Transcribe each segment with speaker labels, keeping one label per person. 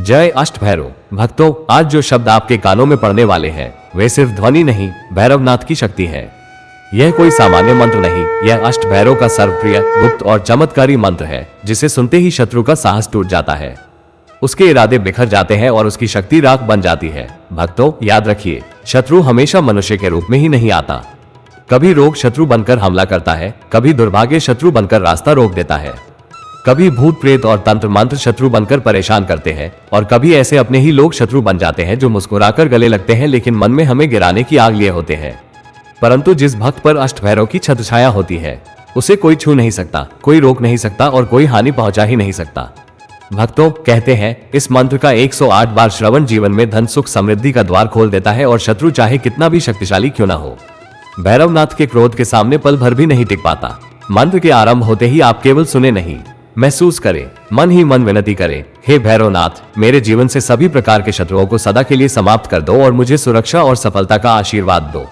Speaker 1: जय अष्टभैरव भक्तों, आज जो शब्द आपके कानों में पड़ने वाले हैं वे सिर्फ ध्वनि नहीं, भैरवनाथ की शक्ति है। यह कोई सामान्य मंत्र नहीं, यह अष्टभैरव का सर्वप्रिय, गुप्त और चमत्कारी मंत्र है, जिसे सुनते ही शत्रु का साहस टूट जाता है, उसके इरादे बिखर जाते हैं और उसकी शक्ति राख बन जाती है। भक्तों, याद रखिए, शत्रु हमेशा मनुष्य के रूप में ही नहीं आता। कभी रोग शत्रु बनकर हमला करता है, कभी दुर्भाग्य शत्रु बनकर रास्ता रोक देता है, कभी भूत प्रेत और तंत्र मंत्र शत्रु बनकर परेशान करते हैं, और कभी ऐसे अपने ही लोग शत्रु बन जाते हैं जो मुस्कुराकर गले लगते हैं लेकिन मन में हमें गिराने की आग लिए होते हैं। परंतु जिस भक्त पर अष्टभैरव की छत्रछाया होती है, उसे कोई छू नहीं सकता, कोई रोक नहीं सकता और कोई हानि पहुंचा ही नहीं सकता। भक्तों, कहते हैं इस मंत्र का 108 बार श्रवण जीवन में धन सुख समृद्धि का द्वार खोल देता है और शत्रु चाहे कितना भी शक्तिशाली क्यों ना हो, भैरवनाथ के क्रोध के सामने पल भर भी नहीं टिक पाता। मंत्र के आरंभ होते ही आप केवल सुने नहीं, महसूस करें, मन ही मन विनती करें, हे भैरवनाथ, मेरे जीवन से सभी प्रकार के शत्रुओं को सदा के लिए समाप्त कर दो और मुझे सुरक्षा और सफलता का आशीर्वाद दो।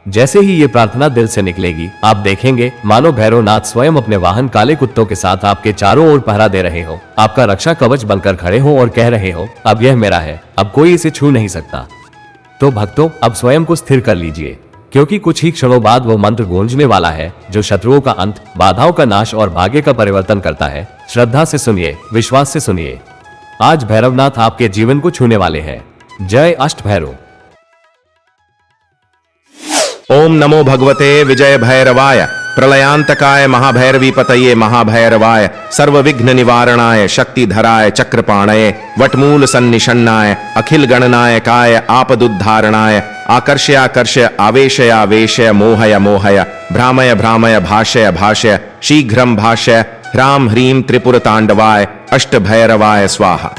Speaker 1: जैसे ही ये प्रार्थना दिल से निकलेगी, आप देखेंगे मानो भैरवनाथ स्वयं अपने वाहन काले कुत्तों के साथ आपके चारों ओर पहरा दे रहे हो, आपका रक्षा कवच बनकर खड़े हो और कह रहे हो, अब यह मेरा है, अब कोई इसे छू नहीं सकता। तो भक्तों, अब स्वयं को स्थिर कर लीजिए, क्योंकि कुछ ही क्षणों बाद वो मंत्र गूंजने वाला है जो शत्रुओं का अंत, बाधाओं का नाश और भाग्य का परिवर्तन करता है। श्रद्धा से सुनिए, विश्वास से सुनिए। आज भैरवनाथ आपके जीवन को छूने वाले हैं। जय अष्टभैरव।
Speaker 2: ओम नमो भगवते विजय भैरवाय, प्रलयांतकाय महाभैरवी पतये महाभैरवाय, सर्वविघ्न निवारणाय शक्तिधराय चक्रपाणये, वटमूल सन्निषण्णाय अखिल गणनायकाय आपदुद्धारणाय, आकर्षयाकर्षय आवेशयावेशय मोहय मोहय, भ्रामय भ्रामय भाषय भाषय, शीघ्रं भाष्य, ह्रां ह्रीं त्रिपुरतांडवाय अष्टभैरवाय स्वाहा।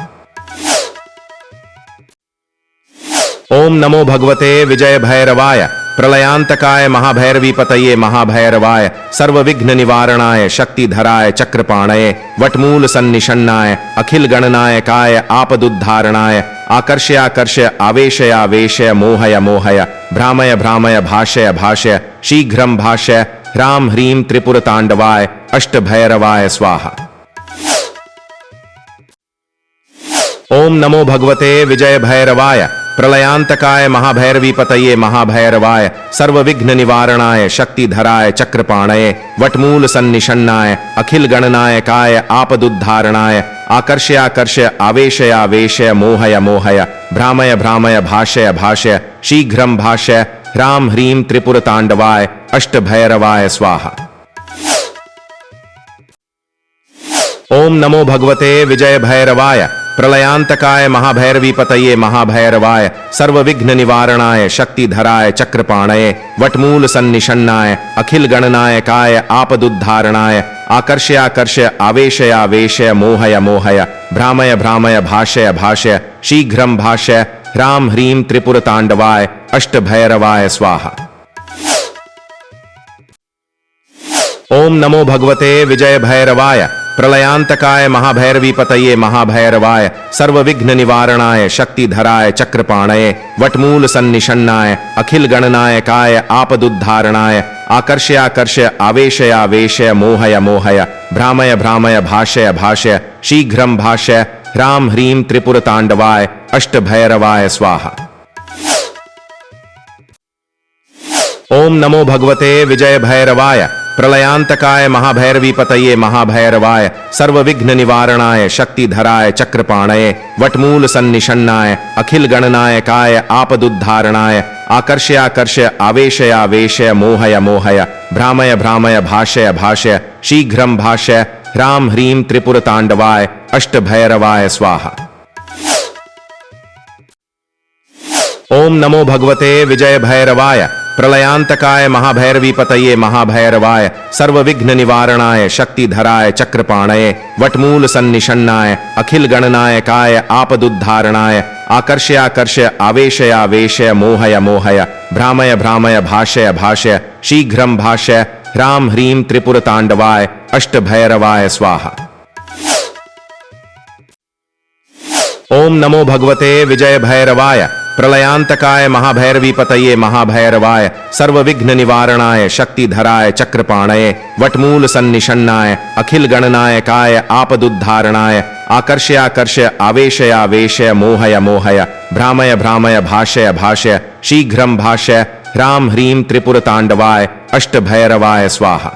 Speaker 2: ओम नमो भगवते विजय भैरवाय, प्रलयांतकाय महाभैरवी पतये महाभैरवाय, सर्वविघ्न निवारणाय शक्तिधराय चक्रपाणये, वटमूल सन्निषण्णाय अखिल गणनायकाय आपदुद्धारणाय, आकर्षयाकर्षय आवेशयावेशय मोहय मोहय, भ्रामय भ्रामय भाषय भाषय, शीघ्रं भाष्य, ह्रां ह्रीं त्रिपुरतांडवाय अष्टभैरवाय स्वाहा। ओम नमो भगवते विजय भैरवाय, प्रलयांतकाय महाभैरवी पतये महाभैरवाय, सर्वविघ्न निवारणाय शक्तिधराय चक्रपाणये, वटमूल सन्निषण्णाय अखिल गणनायकाय आपदुद्धारणाय, आकर्षयाकर्षय आवेशयावेशय मोहय मोहय, भ्रामय भ्रामय भाषय भाषय, शीघ्रं भाष्य, ह्रां ह्रीं त्रिपुरतांडवाय अष्टभैरवाय स्वाहा। ओम नमो भगवते विजय भैरवाय, प्रलयांतकाय महाभैरवी पतये महाभैरवाय, सर्वविघ्न निवारणाय शक्तिधराय चक्रपाणये, वटमूल सन्निषण्णाय अखिल गणनायकाय आपदुद्धारणाय, आकर्षयाकर्षय आवेशयावेशय मोहय मोहय, भ्रामय भ्रामय भाषय भाषय, शीघ्रं भाष्य, ह्रां ह्रीं त्रिपुरतांडवाय अष्टभैरवाय स्वाहा। ओम नमो भगवते विजय भैरवाय, प्रलयांतकाय महाभैरवी पतये महाभैरवाय, सर्वविघ्न निवारणाय शक्तिधराय चक्रपाणये, वटमूल सन्निषण्णाय अखिल गणनायकाय आपदुद्धारणाय, आकर्षयाकर्षय आवेशयावेशय मोहय मोहय, भ्रामय भ्रामय भाषय भाषय, शीघ्रं भाष्य, ह्रां ह्रीं त्रिपुरतांडवाय अष्टभैरवाय स्वाहा। ओम नमो भगवते विजय भैरवाय, प्रलयांतकाय महाभैरवी पतये महाभैरवाय, सर्वविघ्न निवारणाय शक्तिधराय चक्रपाणये, वटमूल सन्निषण्णाय अखिल गणनायकाय आपदुद्धारणाय, आकर्षयाकर्षय आवेशयावेशय मोहय मोहय, भ्रामय भ्रामय भाषय भाषय, शीघ्रं भाष्य, ह्रां ह्रीं त्रिपुरतांडवाय अष्टभैरवाय स्वाहा। ओम नमो भगवते विजय भैरवाय, प्रलयांतकाय महाभैरवी पतये महाभैरवाय, सर्वविघ्न निवारणाय शक्तिधराय चक्रपाणये, वटमूल सन्निषण्णाय अखिल गणनायकाय आपदुद्धारणाय, आकर्षयाकर्षय आवेशयावेशय मोहय मोहय, भ्रामय भ्रामय भाषय भाषय, शीघ्रं भाष्य, ह्रां ह्रीं त्रिपुरतांडवाय अष्टभैरवाय स्वाहा। ओम नमो भगवते विजय भैरवाय, प्रलयांतकाय महाभैरवी पतये महाभैरवाय, सर्वविघ्न निवारणाय शक्तिधराय चक्रपाणये, वटमूल सन्निषण्णाय अखिल गणनायकाय आपदुद्धारणाय, आकर्षयाकर्षय आवेशयावेशय मोहय मोहय भ्रामय भ्रामय भाषय भाषय शीघ्रं भाष्य ह्रां ह्रीं त्रिपुरतांडवाय अष्टभैरवाय स्वाहा।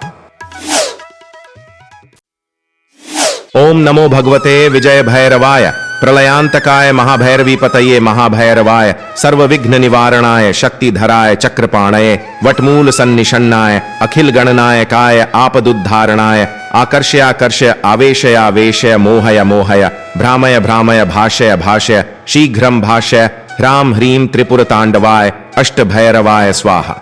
Speaker 2: ओम नमो भगवते विजय भैरवाय प्रलयांतकाय महाभैरवीपतये महाभैरवाय सर्वविघ्न निवारणाय शक्तिधराय चक्रपाणये वटमूल सन्निषण्णाय अखिल गणनायकाय आपदुद्धारणाय आकर्षयाकर्षय आवेशयावेशय मोहय मोहय भ्रामय भ्रामय भाषय भाषय शीघ्रं भाष्य ह्रां ह्रीं त्रिपुरतांडवाय अष्टभैरवाय स्वाहा।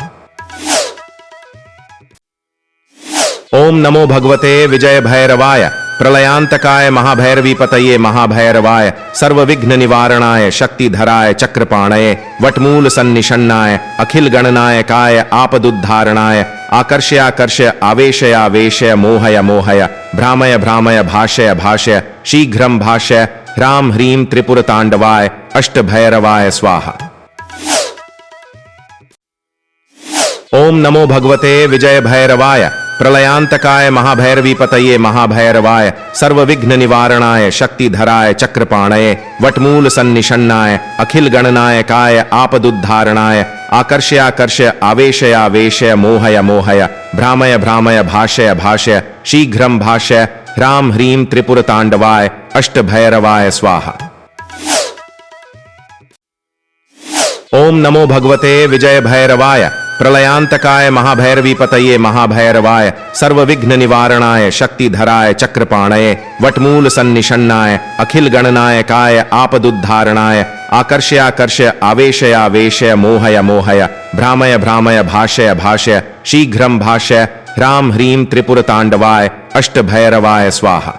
Speaker 2: ओम नमो भगवते विजय भैरवाय प्रलयांतकाय महाभैरवीपतये महाभैरवाय सर्वविघ्न निवारणाय शक्तिधराय चक्रपाणये वटमूल सन्निषण्णाय अखिल गणनायकाय आपदुद्धारणाय आकर्षयाकर्षय आवेशयावेशय मोहय मोहय भ्रामय भ्रामय भाषय भाषय शीघ्रं भाष्य ह्रां ह्रीं त्रिपुरतांडवाय अष्टभैरवाय स्वाहा। ओम नमो भगवते विजय भैरवाय प्रलयांतकाय महाभैरवीपतये महाभैरवाय सर्वविघ्न निवारणाय शक्तिधराय चक्रपाणये वटमूल सन्निषण्णाय अखिल गणनायकाय आपदुद्धारणाय आकर्षयाकर्षय आवेशयावेशय मोहय मोहय भ्रामय भ्रामय भाषय भाषय शीघ्रं भाष्य ह्रां ह्रीं त्रिपुरतांडवाय अष्टभैरवाय स्वाहा। ओम नमो भगवते विजय भैरवाय प्रलयांतकाय महाभैरवीपतये महाभैरवाय सर्वविघ्न निवारणाय शक्तिधराय चक्रपाणये वटमूल सन्निषण्णाय अखिल गणनायकाय आपदुद्धारणाय आकर्षयाकर्षय आवेशयावेशय मोहय मोहय भ्रामय भ्रामय भाषय भाषय शीघ्रं भाष्य ह्रां ह्रीं त्रिपुरतांडवाय अष्टभैरवाय स्वाहा।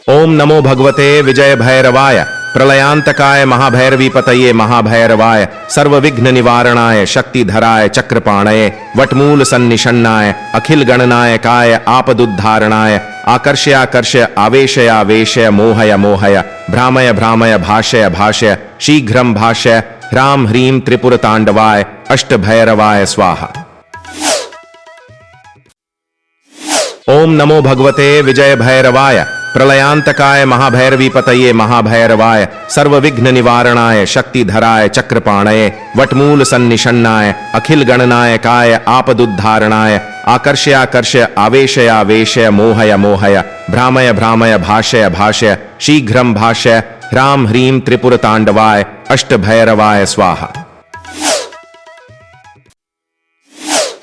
Speaker 2: ओम नमो भगवते विजय भैरवाय प्रलयांतकाय महाभैरवीपतये महाभैरवाय सर्वविघ्न निवारणाय शक्तिधराय चक्रपाणये वटमूल सन्निषण्णाय अखिल गणनायकाय आपदुद्धारणाय आकर्षयाकर्षय आवेशयावेशय मोहय मोहय भ्रामय भ्रामय भाषय भाषय शीघ्रं भाष्य ह्रां ह्रीं त्रिपुरतांडवाय अष्टभैरवाय स्वाहा। ओम नमो भगवते विजय भैरवाय प्रलयांतकाय महाभैरवीपतये महाभैरवाय सर्वविघ्न निवारणाय शक्तिधराय चक्रपाणये वटमूल सन्निषण्णाय अखिल गणनायकाय आपदुद्धारणाय आकर्षयाकर्षय आवेशयावेशय मोहय मोहय भ्रामय भ्रामय भाषय भाषय शीघ्रं भाष्य ह्रां ह्रीं त्रिपुरतांडवाय अष्टभैरवाय स्वाहा।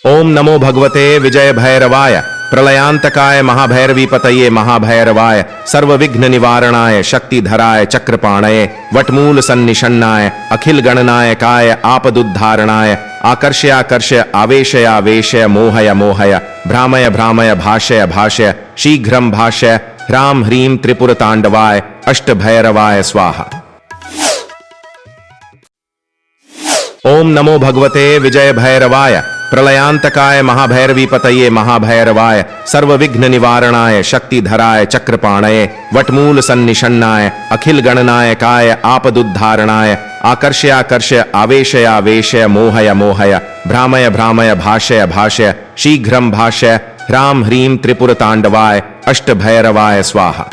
Speaker 2: ओम नमो भगवते विजय भैरवाय प्रलयांतकाय महाभैरवीपतये महाभैरवाय सर्वविघ्न निवारणाय शक्तिधराय चक्रपाणये वटमूल सन्निषण्णाय अखिल गणनायकाय आपदुद्धारणाय आकर्षयाकर्षय आवेशयावेशय मोहय मोहय भ्रामय भ्रामय भाषय भाषय शीघ्रं भाष्य ह्रां ह्रीं त्रिपुरतांडवाय अष्टभैरवाय स्वाहा। ओम नमो भगवते विजय भैरवाय प्रलयांतकाय महाभैरवीपतये महाभैरवाय सर्वविघ्न निवारणाय शक्तिधराय चक्रपाणये वटमूल सन्निषण्णाय अखिल गणनायकाय आपदुद्धारणाय आकर्षयाकर्षय आवेशयावेशय मोहय मोहय भ्रामय भ्रामय भाषय भाषय शीघ्रं भाष्य ह्रां ह्रीं त्रिपुरतांडवाय अष्टभैरवाय स्वाहा।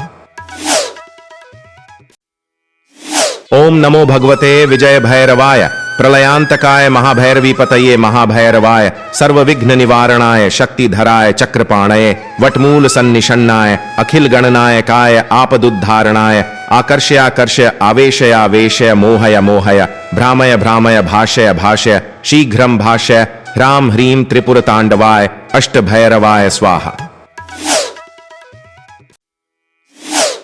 Speaker 2: ओम नमो भगवते विजय भैरवाय प्रलयांतकाय महाभैरवीपतये महाभैरवाय सर्वविघ्न निवारणाय शक्तिधराय चक्रपाणये वटमूल सन्निषण्णाय अखिल गणनायकाय आपदुद्धारणाय आकर्षयाकर्षय आवेशयावेशय मोहय मोहय भ्रामय भ्रामय भाषय भाषय शीघ्रं भाष्य ह्रां ह्रीं त्रिपुरतांडवाय अष्टभैरवाय स्वाहा।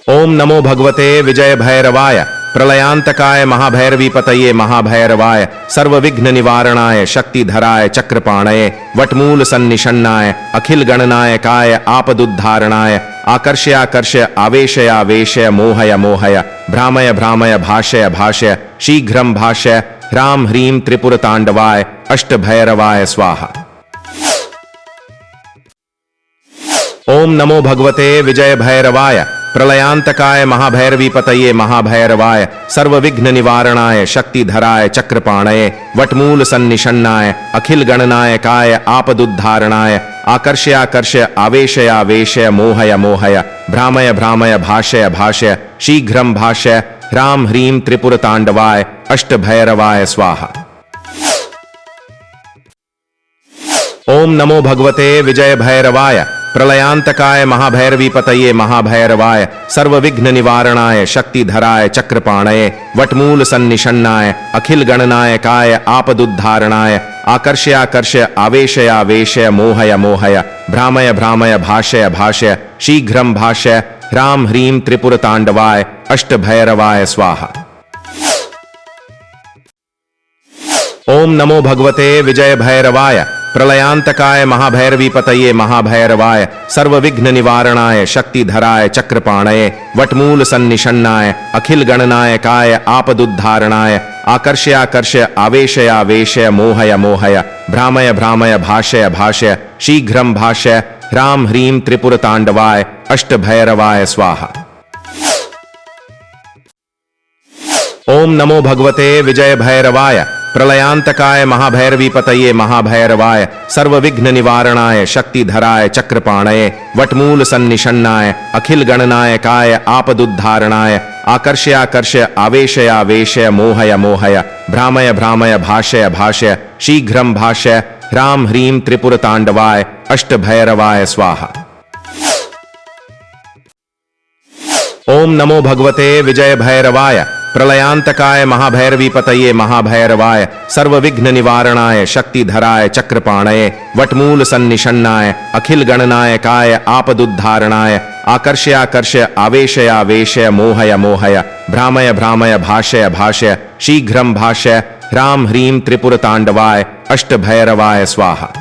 Speaker 2: ओम नमो भगवते विजय भैरवाय प्रलयांतकाय महाभैरवीपतये महाभैरवाय सर्वविघ्न निवारणाय शक्तिधराय चक्रपाणये वटमूल सन्निषण्णाय अखिल गणनायकाय आपदुद्धारणाय आकर्षयाकर्षय आवेशयावेशय मोहय मोहय भ्रामय भ्रामय भाषय भाषय शीघ्रं भाष्य ह्रां ह्रीं त्रिपुरतांडवाय अष्टभैरवाय स्वाहा। ओम नमो भगवते विजय भैरवाय प्रलयांतकाय महाभैरवीपतये महाभैरवाय सर्वविघ्न निवारणाय शक्तिधराय चक्रपाणये वटमूल सन्निषण्णाय अखिल गणनायकाय आपदुद्धारणाय आकर्षयाकर्षय आवेशयावेशय मोहय मोहय भ्रामय भ्रामय भाषय भाषय शीघ्रं भाषय ह्रां ह्रीं त्रिपुरतांडवाय अष्टभैरवाय स्वाहा। ओम नमो भगवते विजय भैरवाय प्रलयांतकाय महाभैरवीपतये महाभैरवाय सर्वविघ्न निवारणाय शक्तिधराय चक्रपाणये वटमूल सन्निषण्णाय अखिल गणनायकाय आपदुद्धारणाय आकर्षयाकर्षय आवेशयावेशय मोहय मोहय भ्रामय भ्रामय भाषय भाषय शीघ्रं भाषय ह्रां ह्रीं त्रिपुरतांडवाय अष्टभैरवाय स्वाहा। ओम नमो भगवते विजय भैरवाय प्रलयांतकाय महाभैरवीपतये महाभैरवाय सर्वविघ्न निवारणाय शक्तिधराय चक्रपाणये वटमूल सन्निषण्णाय अखिल गणनायकाय आपदुद्धारणाय आकर्षयाकर्षय आवेशयावेशय मोहय मोहय भ्रामय भ्रामय भाषय भाषय शीघ्रं भाषय ह्रां ह्रीं त्रिपुरतांडवाय अष्टभैरवाय स्वाहा। ओम नमो भगवते विजय भैरवाय प्रलयांतकाय महाभैरवीपतये महाभैरवाय सर्वविघ्न निवारणाय शक्तिधराय चक्रपाणये वटमूल सन्निषण्णाय अखिल गणनायकाय आपदुद्धारणाय आकर्षयाकर्षय आवेशयावेशय मोहय मोहय भ्रामय भ्रामय भाषय भाषय शीघ्रं भाषय ह्रां ह्रीं त्रिपुरतांडवाय अष्टभैरवाय स्वाहा। ओम नमो भगवते विजय भैरवाय प्रलयांतकाय महाभैरवीपतये महाभैरवाय सर्वविघ्न निवारणाय शक्तिधराय चक्रपाणये वटमूल सन्निषण्णाय अखिल गणनायकाय आपदुद्धारणाय आकर्षयाकर्षय आवेशयावेशय मोहय मोहय भ्रामय भ्रामय भाषय भाषय शीघ्रं भाषय ह्रां ह्रीं त्रिपुरतांडवाय अष्टभैरवाय स्वाहा।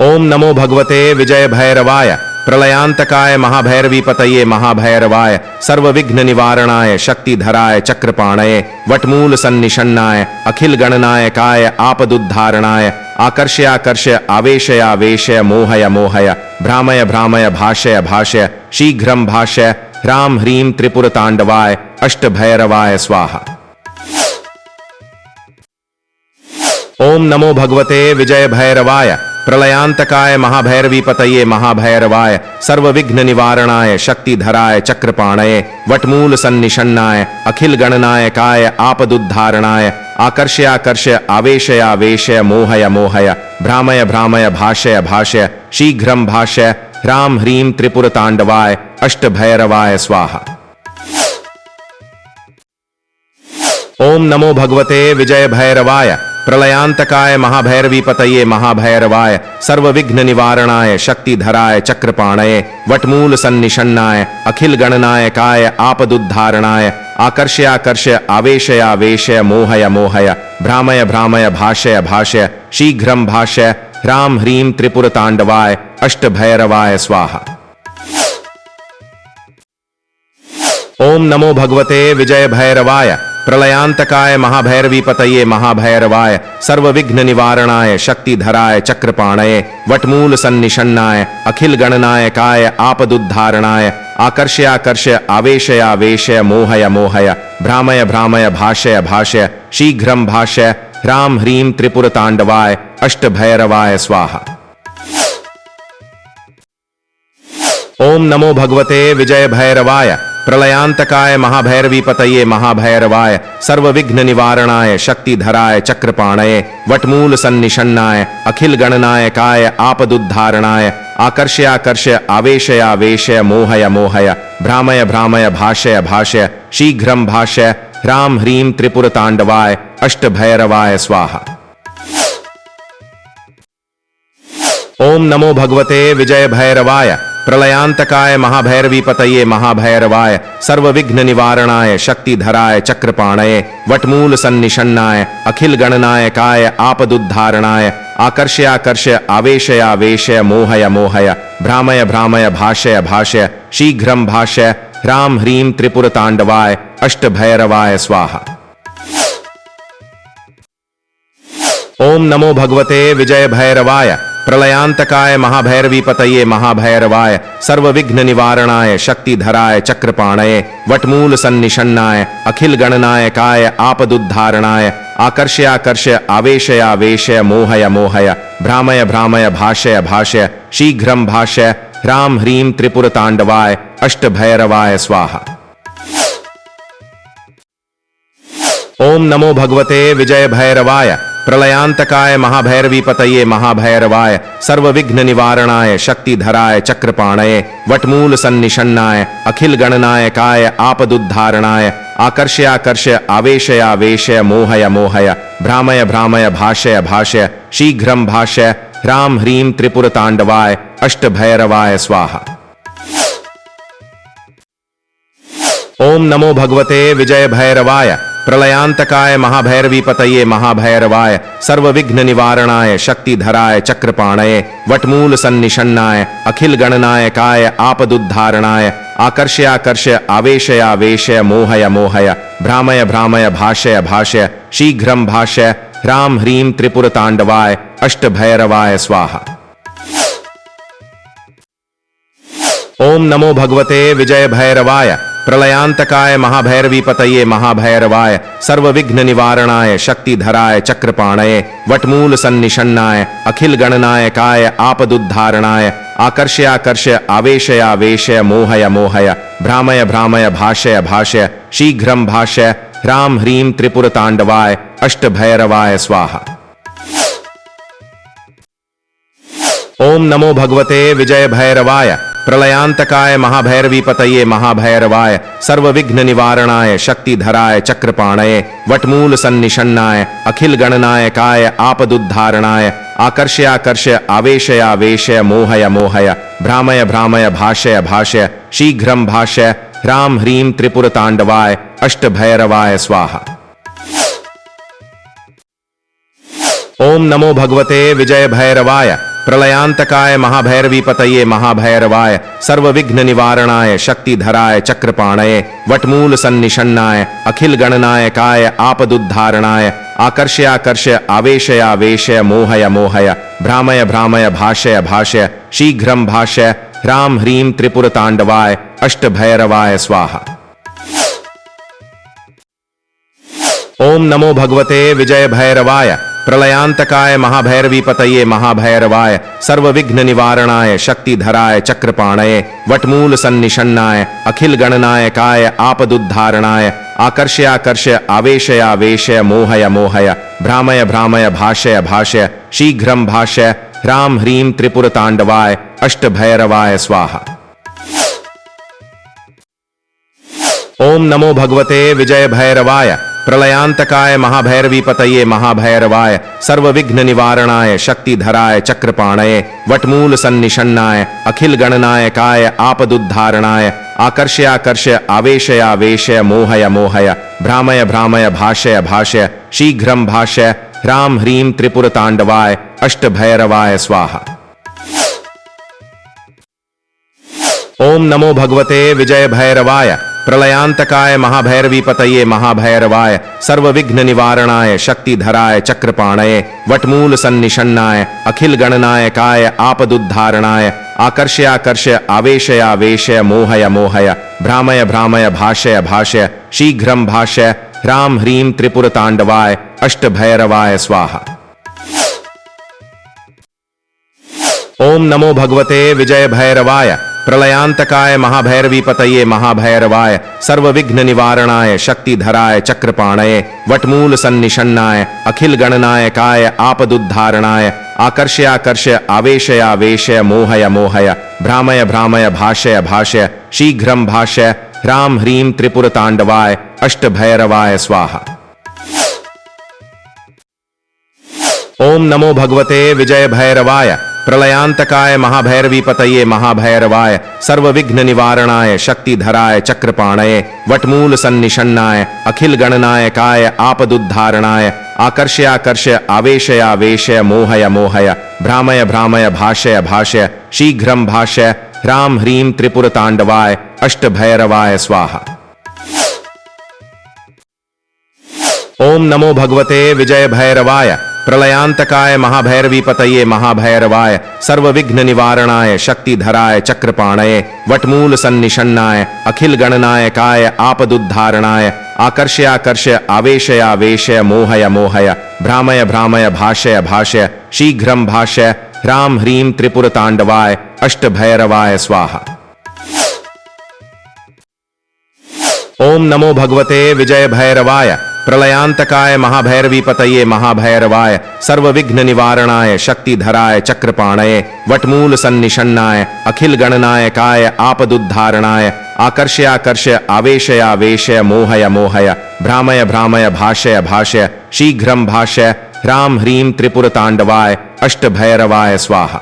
Speaker 2: ओम नमो भगवते विजय भैरवाय प्रलयांतकाय महाभैरवीपतये महाभैरवाय सर्वविघ्न निवारणाय शक्तिधराय चक्रपाणये वटमूल सन्निषण्णाय अखिल गणनायकाय आपदुद्धारणाय आकर्षयाकर्षय आवेशयावेशय मोहय मोहय भ्रामय भ्रामय भाषय भाषय शीघ्रं भाषय ह्रां ह्रीं त्रिपुरतांडवाय अष्टभैरवाय स्वाहा। ओम नमो भगवते विजय भैरवाय प्रलयांतकाय महाभैरवीपतये महाभैरवाय सर्वविघ्न निवारणाय शक्तिधराय चक्रपाणये वटमूल सन्निषण्णाय अखिल गणनायकाय आपदुद्धारणाय आकर्षयाकर्षय आवेशयावेशय मोहय मोहय भ्रामय भ्रामय भाषय भाषय शीघ्रं भाषय ह्रां ह्रीं त्रिपुरतांडवाय अष्टभैरवाय स्वाहा। ओम नमो भगवते विजय भैरवाय प्रलयांतकाय महाभैरवीपतये महाभैरवाय सर्वविघ्न निवारणाय शक्तिधराय चक्रपाणये वटमूल सन्निषण्णाय अखिल गणनायकाय आपदुद्धारणाय आकर्षयाकर्षय आवेशयावेशय मोहय मोहय भ्रामय भ्रामय भाषय भाषय शीघ्रं भाषय ह्रां ह्रीं त्रिपुरतांडवाय अष्टभैरवाय स्वाहा। ओम नमो भगवते विजय भैरवाय प्रलयांतकाय महाभैरवीपतये महाभैरवाय सर्वविघ्न निवारणाय शक्तिधराय चक्रपाणये वटमूल सन्निषण्णाय अखिल गणनायकाय आपदुद्धारणाय आकर्षयाकर्षय आवेशयावेशय मोहय मोहय भ्रामय भ्रामय भाषय भाषय शीघ्रं भाषय ह्रां ह्रीं त्रिपुरतांडवाय अष्टभैरवाय स्वाहा। ओम नमो भगवते विजय भैरवाय प्रलयांतकाय महाभैरवीपतये महाभैरवाय सर्वविघ्न निवारणाय शक्तिधराय चक्रपाणये वटमूल सन्निषण्णाय अखिल गणनायकाय आपदुद्धारणाय आकर्षयाकर्षय आवेशयावेशय मोहय मोहय भ्रामय भ्रामय भाषय भाषय शीघ्रं भाषय ह्रां ह्रीं त्रिपुरतांडवाय अष्टभैरवाय स्वाहा। ओम नमो भगवते विजय भैरवाय प्रलयांतकाय महाभैरवीपतये महाभैरवाय सर्वविघ्न निवारणाय शक्तिधराय चक्रपाणये वटमूल सन्निषण्णाय अखिल गणनायकाय आपदुद्धारणाय आकर्षयाकर्षय आवेशयावेशय मोहय मोहय भ्रामय भ्रामय भाषय भाषय शीघ्रं भाषय ह्रां ह्रीं त्रिपुरतांडवाय अष्टभैरवाय स्वाहा। ओम नमो भगवते विजय भैरवाय प्रलयांतकाय महाभैरवीपतये महाभैरवाय सर्वविघ्न निवारणाय शक्तिधराय चक्रपाणये वटमूल सन्निषण्णाय अखिल गणनायकाय आपदुद्धारणाय आकर्षयाकर्षय आवेशयावेशय मोहय मोहय भ्रामय भ्रामय भाषय भाषय शीघ्रं भाषय ह्रां ह्रीं त्रिपुरतांडवाय अष्टभैरवाय स्वाहा। ओम नमो भगवते विजय भैरवाय प्रलयांतकाय महाभैरवीपतये महाभैरवाय सर्वविघ्न निवारणाय शक्तिधराय चक्रपाणये वटमूल सन्निषण्णाय अखिल गणनायकाय आपदुद्धारणाय आकर्षयाकर्षय आवेशयावेशय मोहय मोहय भ्रामय भ्रामय भाषय भाषय शीघ्रं भाषय ह्रां ह्रीं त्रिपुरतांडवाय अष्टभैरवाय स्वाहा। ओम नमो भगवते विजय भैरवाय प्रलयांतकाय महाभैरवीपतये महाभैरवाय सर्वविघ्न निवारणाय शक्तिधराय चक्रपाणये वटमूल सन्निषण्णाय अखिल गणनायकाय आपदुद्धारणाय आकर्षयाकर्षय आवेशयावेशय मोहय मोहय भ्रामय भ्रामय भाषय भाषय शीघ्रं भाषय ह्रां ह्रीं त्रिपुरतांडवाय अष्टभैरवाय स्वाहा। ओम नमो भगवते विजय भैरवाय प्रलयांतकाय महाभैरवीपतये महाभैरवाय सर्वविघ्न निवारणाय शक्तिधराय चक्रपाणये वटमूल सन्निषण्णाय अखिल गणनायकाय आपदुद्धारणाय आकर्षयाकर्षय आवेशयावेशय मोहय मोहय भ्रामय भ्रामय भाषय भाषय शीघ्रं भाषय ह्रां ह्रीं त्रिपुरतांडवाय अष्टभैरवाय स्वाहा। ओम नमो भगवते विजय भैरवाय प्रलयांतकाय महाभैरवीपतये महाभैरवाय सर्वविघ्न निवारणाय शक्तिधराय चक्रपाणये वटमूल सन्निषण्णाय अखिल गणनायकाय आपदुद्धारणाय आकर्षयाकर्षय आवेशयावेशय मोहय मोहय भ्रामय भ्रामय भाषय भाषय शीघ्रं भाषय ह्रां ह्रीं त्रिपुरतांडवाय अष्टभैरवाय स्वाहा। ओम नमो भगवते विजय भैरवाय प्रलयांतकाय महाभैरवीपतये महाभैरवाय सर्वविघ्न निवारणाय शक्तिधराय चक्रपाणये वटमूल सन्निषण्णाय अखिल गणनायकाय आपदुद्धारणाय आकर्षयाकर्षय आवेशयावेशय मोहय मोहय भ्रामय भ्रामय भाषय भाषय शीघ्रं भाषय ह्रां ह्रीं त्रिपुरतांडवाय अष्टभैरवाय स्वाहा। ओम नमो भगवते विजय भैरवाय प्रलयांतकाय महाभैरवीपतये महाभैरवाय सर्वविघ्न निवारणाय शक्तिधराय चक्रपाणये वटमूल सन्निषण्णाय अखिल गणनायकाय आपदुद्धारणाय आकर्षयाकर्षय आवेशयावेशय मोहय मोहय भ्रामय भ्रामय भाषय भाषय शीघ्रं भाषय ह्रां ह्रीं त्रिपुरतांडवाय अष्टभैरवाय स्वाहा। ओम नमो भगवते विजय भैरवाय प्रलयांतकाय महाभैरवीपतये महाभैरवाय सर्वविघ्न निवारणाय शक्तिधराय चक्रपाणये वटमूल सन्निषण्णाय अखिल गणनायकाय आपदुद्धारणाय आकर्षयाकर्षय आवेशयावेशय मोहय मोहय भ्रामय भ्रामय भाषय भाषय शीघ्रं भाषय ह्रां ह्रीं त्रिपुरतांडवाय अष्टभैरवाय स्वाहा। ओम नमो भगवते विजय भैरवाय प्रलयांतकाय महाभैरवीपतये महाभैरवाय सर्वविघ्न निवारणाय शक्तिधराय चक्रपाणये वटमूल सन्निषण्णाय अखिल गणनायकाय आपदुद्धारणाय आकर्षयाकर्षय आवेशयावेशय मोहय मोहय भ्रामय भ्रामय भाषय भाषय शीघ्रं भाषय ह्रां ह्रीं त्रिपुरतांडवाय अष्टभैरवाय स्वाहा। ओम नमो भगवते विजय भैरवाय प्रलयांतकाय महाभैरवीपतये महाभैरवाय सर्वविघ्न निवारणाय शक्तिधराय चक्रपाणये वटमूल सन्निषण्णाय अखिल गणनायकाय आपदुद्धारणाय आकर्षयाकर्षय आवेशयावेशय मोहय मोहय भ्रामय भ्रामय भाषय भाषय शीघ्रं भाषय ह्रां ह्रीं त्रिपुरतांडवाय अष्टभैरवाय स्वाहा। ओम नमो भगवते विजय भैरवाय प्रलयांतकाय महाभैरवीपतये महाभैरवाय सर्वविघ्न निवारणाय शक्तिधराय चक्रपाणये वटमूल सन्निषण्णाय अखिल गणनायकाय आपदुद्धारणाय आकर्षयाकर्षय आवेशयावेशय मोहय मोहय भ्रामय भ्रामय भाषय भाषय शीघ्रं भाषय ह्रां ह्रीं त्रिपुरतांडवाय अष्टभैरवाय स्वाहा। ओम नमो भगवते विजय भैरवाय प्रलयांतकाय महाभैरवीपतये महाभैरवाय सर्वविघ्न निवारणाय शक्तिधराय चक्रपाणये वटमूल सन्निषण्णाय अखिल गणनायकाय आपदुद्धारणाय आकर्षयाकर्षय आवेशयावेशय मोहय मोहय भ्रामय भ्रामय भाषय भाषय शीघ्रं भाषय ह्रां ह्रीं त्रिपुरतांडवाय अष्टभैरवाय स्वाहा। ओम नमो भगवते विजय भैरवाय प्रलयांतकाय महाभैरवीपतये महाभैरवाय सर्वविघ्न निवारणाय शक्तिधराय चक्रपाणये वटमूल सन्निषण्णाय अखिल गणनायकाय आपदुद्धारणाय आकर्षयाकर्षय आवेशयावेशय मोहय मोहय भ्रामय भ्रामय भाषय भाषय शीघ्रं भाषय ह्रां ह्रीं त्रिपुरतांडवाय अष्टभैरवाय स्वाहा।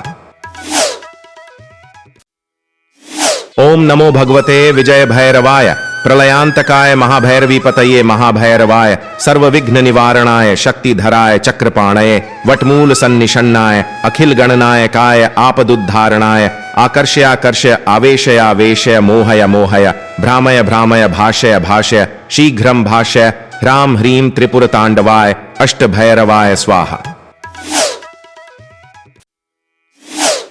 Speaker 2: ओम नमो भगवते विजय भैरवाय प्रलयांतकाय महाभैरवीपतये महाभैरवाय सर्वविघ्न निवारणाय शक्तिधराय चक्रपाणये वटमूल सन्निषण्णाय अखिल गणनायकाय आपदुद्धारणाय आकर्षयाकर्षय आवेशयावेशय मोहय मोहय भ्रामय भ्रामय भाषय भाषय शीघ्रं भाषय ह्रां ह्रीं त्रिपुरतांडवाय अष्टभैरवाय स्वाहा।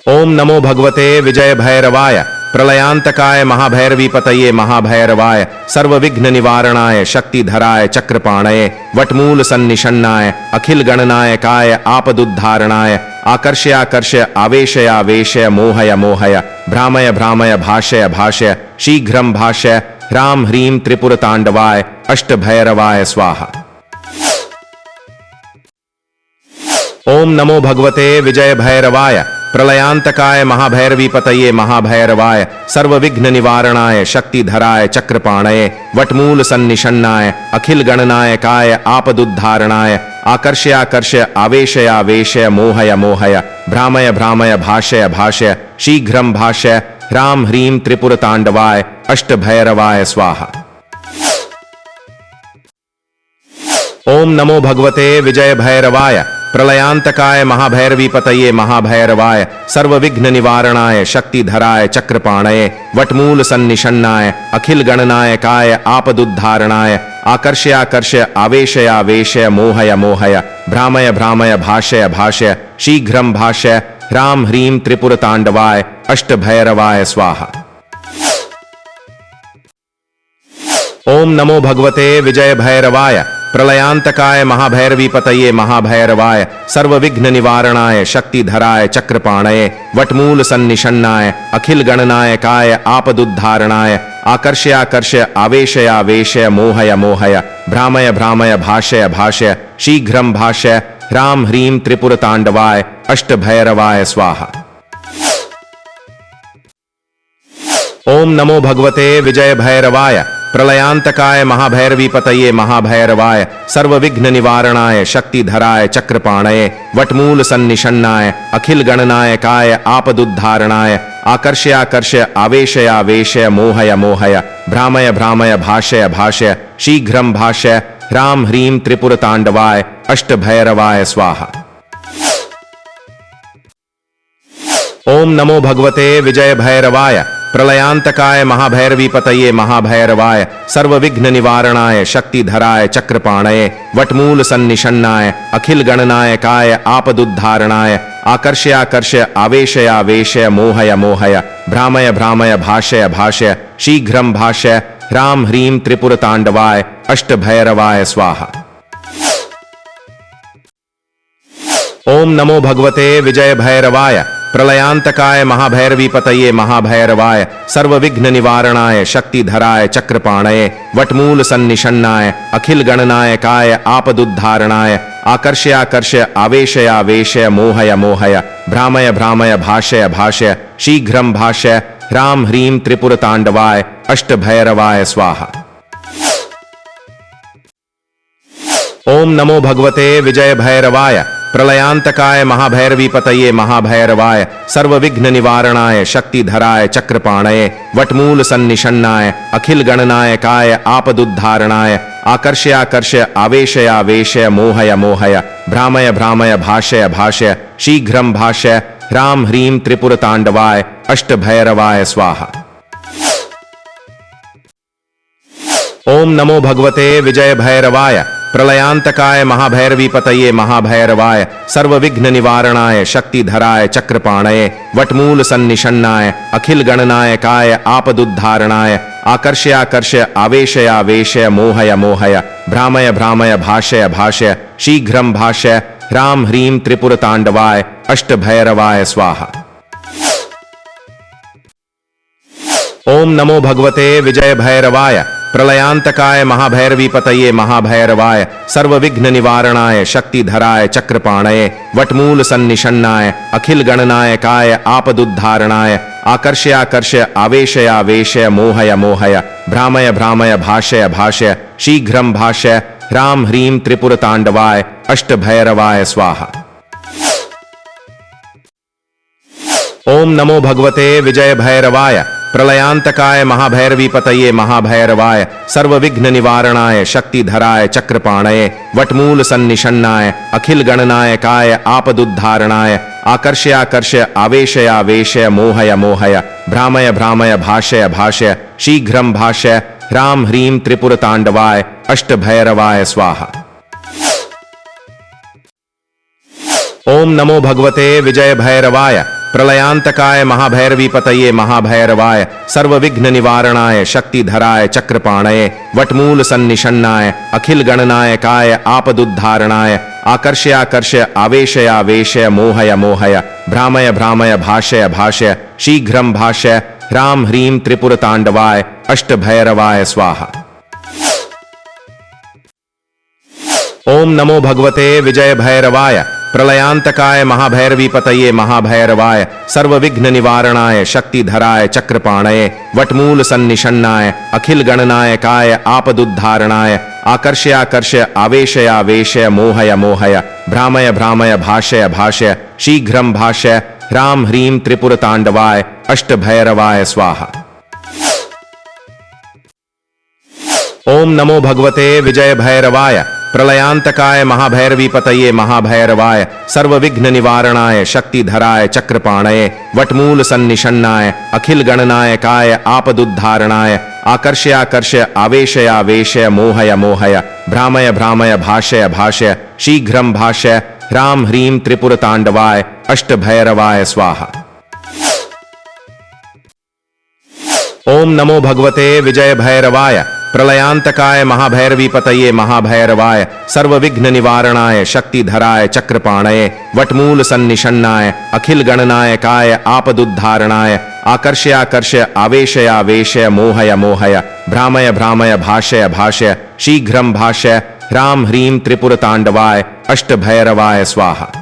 Speaker 2: ओम नमो भगवते विजय भैरवाय प्रलयांतकाय महाभैरवीपतये महाभैरवाय सर्वविघ्न निवारणाय शक्तिधराय चक्रपाणये वटमूल सन्निषण्णाय अखिल गणनायकाय आपदुद्धारणाय आकर्षयाकर्षय आवेशयावेशय मोहय मोहय भ्रामय भ्रामय भाषय भाषय शीघ्रं भाषय ह्रां ह्रीं त्रिपुरतांडवाय अष्टभैरवाय स्वाहा। ओम नमो भगवते विजय भैरवाय प्रलयांतकाय महाभैरवीपतये महाभैरवाय सर्वविघ्न निवारणाय शक्तिधराय चक्रपाणये वटमूल सन्निषण्णाय अखिल गणनायकाय आपदुद्धारणाय आकर्षयाकर्षय आवेशयावेशय मोहय मोहय भ्रामय भ्रामय भाषय भाषय शीघ्रं भाषय ह्रां ह्रीं त्रिपुरतांडवाय अष्टभैरवाय स्वाहा। ओम नमो भगवते विजय भैरवाय प्रलयांतकाय महाभैरवीपतये महाभैरवाय सर्वविघ्न निवारणाय शक्तिधराय चक्रपाणये वटमूल सन्निषण्णाय अखिल गणनायकाय आपदुद्धारणाय आकर्षयाकर्षय आवेशयावेशय मोहय मोहय भ्रामय भ्रामय भाषय भाषय शीघ्रं भाषय ह्रां ह्रीं त्रिपुरतांडवाय अष्टभैरवाय स्वाहा। ओम नमो भगवते विजय भैरवाय प्रलयांतकाय महाभैरवीपतये महाभैरवाय सर्वविघ्न निवारणाय शक्तिधराय चक्रपाणये वटमूल सन्निषण्णाय अखिल गणनायकाय आपदुद्धारणाय आकर्षयाकर्षय आवेशयावेशय मोहय मोहय भ्रामय भ्रामय भाषय भाषय शीघ्रं भाषय ह्रां ह्रीं त्रिपुरतांडवाय अष्टभैरवाय स्वाहा। ओम नमो भगवते विजय भैरवाय प्रलयांतकाय महाभैरवीपतये महाभैरवाय सर्वविघ्न निवारणाय शक्तिधराय चक्रपाणये वटमूल सन्निषण्णाय अखिल गणनायकाय आपदुद्धारणाय आकर्षयाकर्षय आवेशयावेशय मोहय मोहय भ्रामय भ्रामय भाषय भाषय शीघ्रं भाषय ह्रां ह्रीं त्रिपुरतांडवाय अष्टभैरवाय स्वाहा। ओम नमो भगवते विजय भैरवाय प्रलयांतकाय महाभैरवीपतये महाभैरवाय सर्वविघ्न निवारणाय शक्तिधराय चक्रपाणये वटमूल सन्निषण्णाय अखिल गणनायकाय आपदुद्धारणाय आकर्षयाकर्षय आवेशयावेशय मोहय मोहय भ्रामय भ्रामय भाषय भाषय शीघ्रं भाषय ह्रां ह्रीं त्रिपुरतांडवाय अष्टभैरवाय स्वाहा। ओम नमो भगवते विजय भैरवाय प्रलयांतकाय महाभैरवीपतये महाभैरवाय सर्वविघ्न निवारणाय शक्तिधराय चक्रपाणये वटमूल सन्निषण्णाय अखिल गणनायकाय आपदुद्धारणाय आकर्षयाकर्षय आवेशयावेशय मोहय मोहय भ्रामय भ्रामय भाषय भाषय शीघ्रं भाषय ह्रां ह्रीं त्रिपुरतांडवाय अष्टभैरवाय स्वाहा। ओम नमो भगवते विजय भैरवाय प्रलयांतकाय महाभैरवीपतये महाभैरवाय सर्वविघ्न निवारणाय शक्तिधराय चक्रपाणये वटमूल सन्निषण्णाय अखिल गणनायकाय आपदुद्धारणाय आकर्षयाकर्षय आवेशयावेशय मोहय मोहय भ्रामय भ्रामय भाषय भाषय शीघ्रं भाषय ह्रां ह्रीं त्रिपुरतांडवाय अष्टभैरवाय स्वाहा। ओम नमो भगवते विजय भैरवाय प्रलयांतकाय महाभैरवीपतये महाभैरवाय सर्वविघ्न निवारणाय शक्तिधराय चक्रपाणये वटमूल सन्निषण्णाय अखिल गणनायकाय आपदुद्धारणाय आकर्षयाकर्षय आवेशयावेशय मोहय मोहय भ्रामय भ्रामय भाषय भाषय शीघ्रं भाषय ह्रां ह्रीं त्रिपुरतांडवाय अष्टभैरवाय स्वाहा। ओम नमो भगवते विजय भैरवाय प्रलयांतकाय महाभैरवीपतये महाभैरवाय सर्वविघ्न निवारणाय शक्तिधराय चक्रपाणये वटमूल सन्निषण्णाय अखिल गणनायकाय आपदुद्धारणाय आकर्षयाकर्षय आवेशयावेशय मोहय मोहय भ्रामय भ्रामय भाषय भाषय शीघ्रं भाषय ह्रां ह्रीं त्रिपुरतांडवाय अष्टभैरवाय स्वाहा। ओम नमो भगवते विजय भैरवाय प्रलयांतकाय महाभैरवीपतये महाभैरवाय सर्वविघ्न निवारणाय शक्तिधराय चक्रपाणये वटमूल सन्निषण्णाय अखिल गणनायकाय आपदुद्धारणाय आकर्षयाकर्षय आवेशयावेशय मोहय मोहय भ्रामय भ्रामय भाषय भाषय शीघ्रं भाषय ह्रां ह्रीं त्रिपुरतांडवाय अष्टभैरवाय स्वाहा। ओम नमो भगवते विजय भैरवाय प्रलयांतकाय महाभैरवीपतये महाभैरवाय सर्वविघ्न निवारणाय शक्तिधराय चक्रपाणये वटमूल सन्निषण्णाय अखिल गणनायकाय आपदुद्धारणाय आकर्षयाकर्षय आवेशयावेशय मोहय मोहय भ्रामय भ्रामय भाषय भाषय शीघ्रं भाषय ह्रां ह्रीं त्रिपुरतांडवाय अष्टभैरवाय स्वाहा। ओम नमो भगवते विजय भैरवाय प्रलयांतकाय महाभैरवीपतये महाभैरवाय सर्वविघ्न निवारणाय शक्तिधराय चक्रपाणये वटमूल सन्निषण्णाय अखिल गणनायकाय आपदुद्धारणाय आकर्षयाकर्षय आवेशयावेशय मोहय मोहय भ्रामय भ्रामय भाषय भाषय शीघ्रं भाषय ह्रां ह्रीं त्रिपुरतांडवाय अष्टभैरवाय स्वाहा। ओम नमो भगवते विजय भैरवाय प्रलयांतकाय महाभैरवीपतये महाभैरवाय सर्वविघ्न निवारणाय शक्तिधराय चक्रपाणये वटमूल सन्निषण्णाय अखिल गणनायकाय आपदुद्धारणाय आकर्षयाकर्षय आवेशयावेशय मोहय मोहय भ्रामय भ्रामय भाषय भाषय शीघ्रं भाषय ह्रां ह्रीं त्रिपुरतांडवाय अष्टभैरवाय स्वाहा। ओम नमो भगवते विजय भैरवाय प्रलयांतकाय महाभैरवीपतये महाभैरवाय सर्वविघ्न निवारणाय शक्तिधराय चक्रपाणये वटमूल सन्निषण्णाय अखिल गणनायकाय आपदुद्धारणाय आकर्षयाकर्षय आवेशयावेशय मोहय मोहय भ्रामय भ्रामय भाषय भाषय शीघ्रं भाषय ह्रां ह्रीं त्रिपुरतांडवाय अष्टभैरवाय स्वाहा।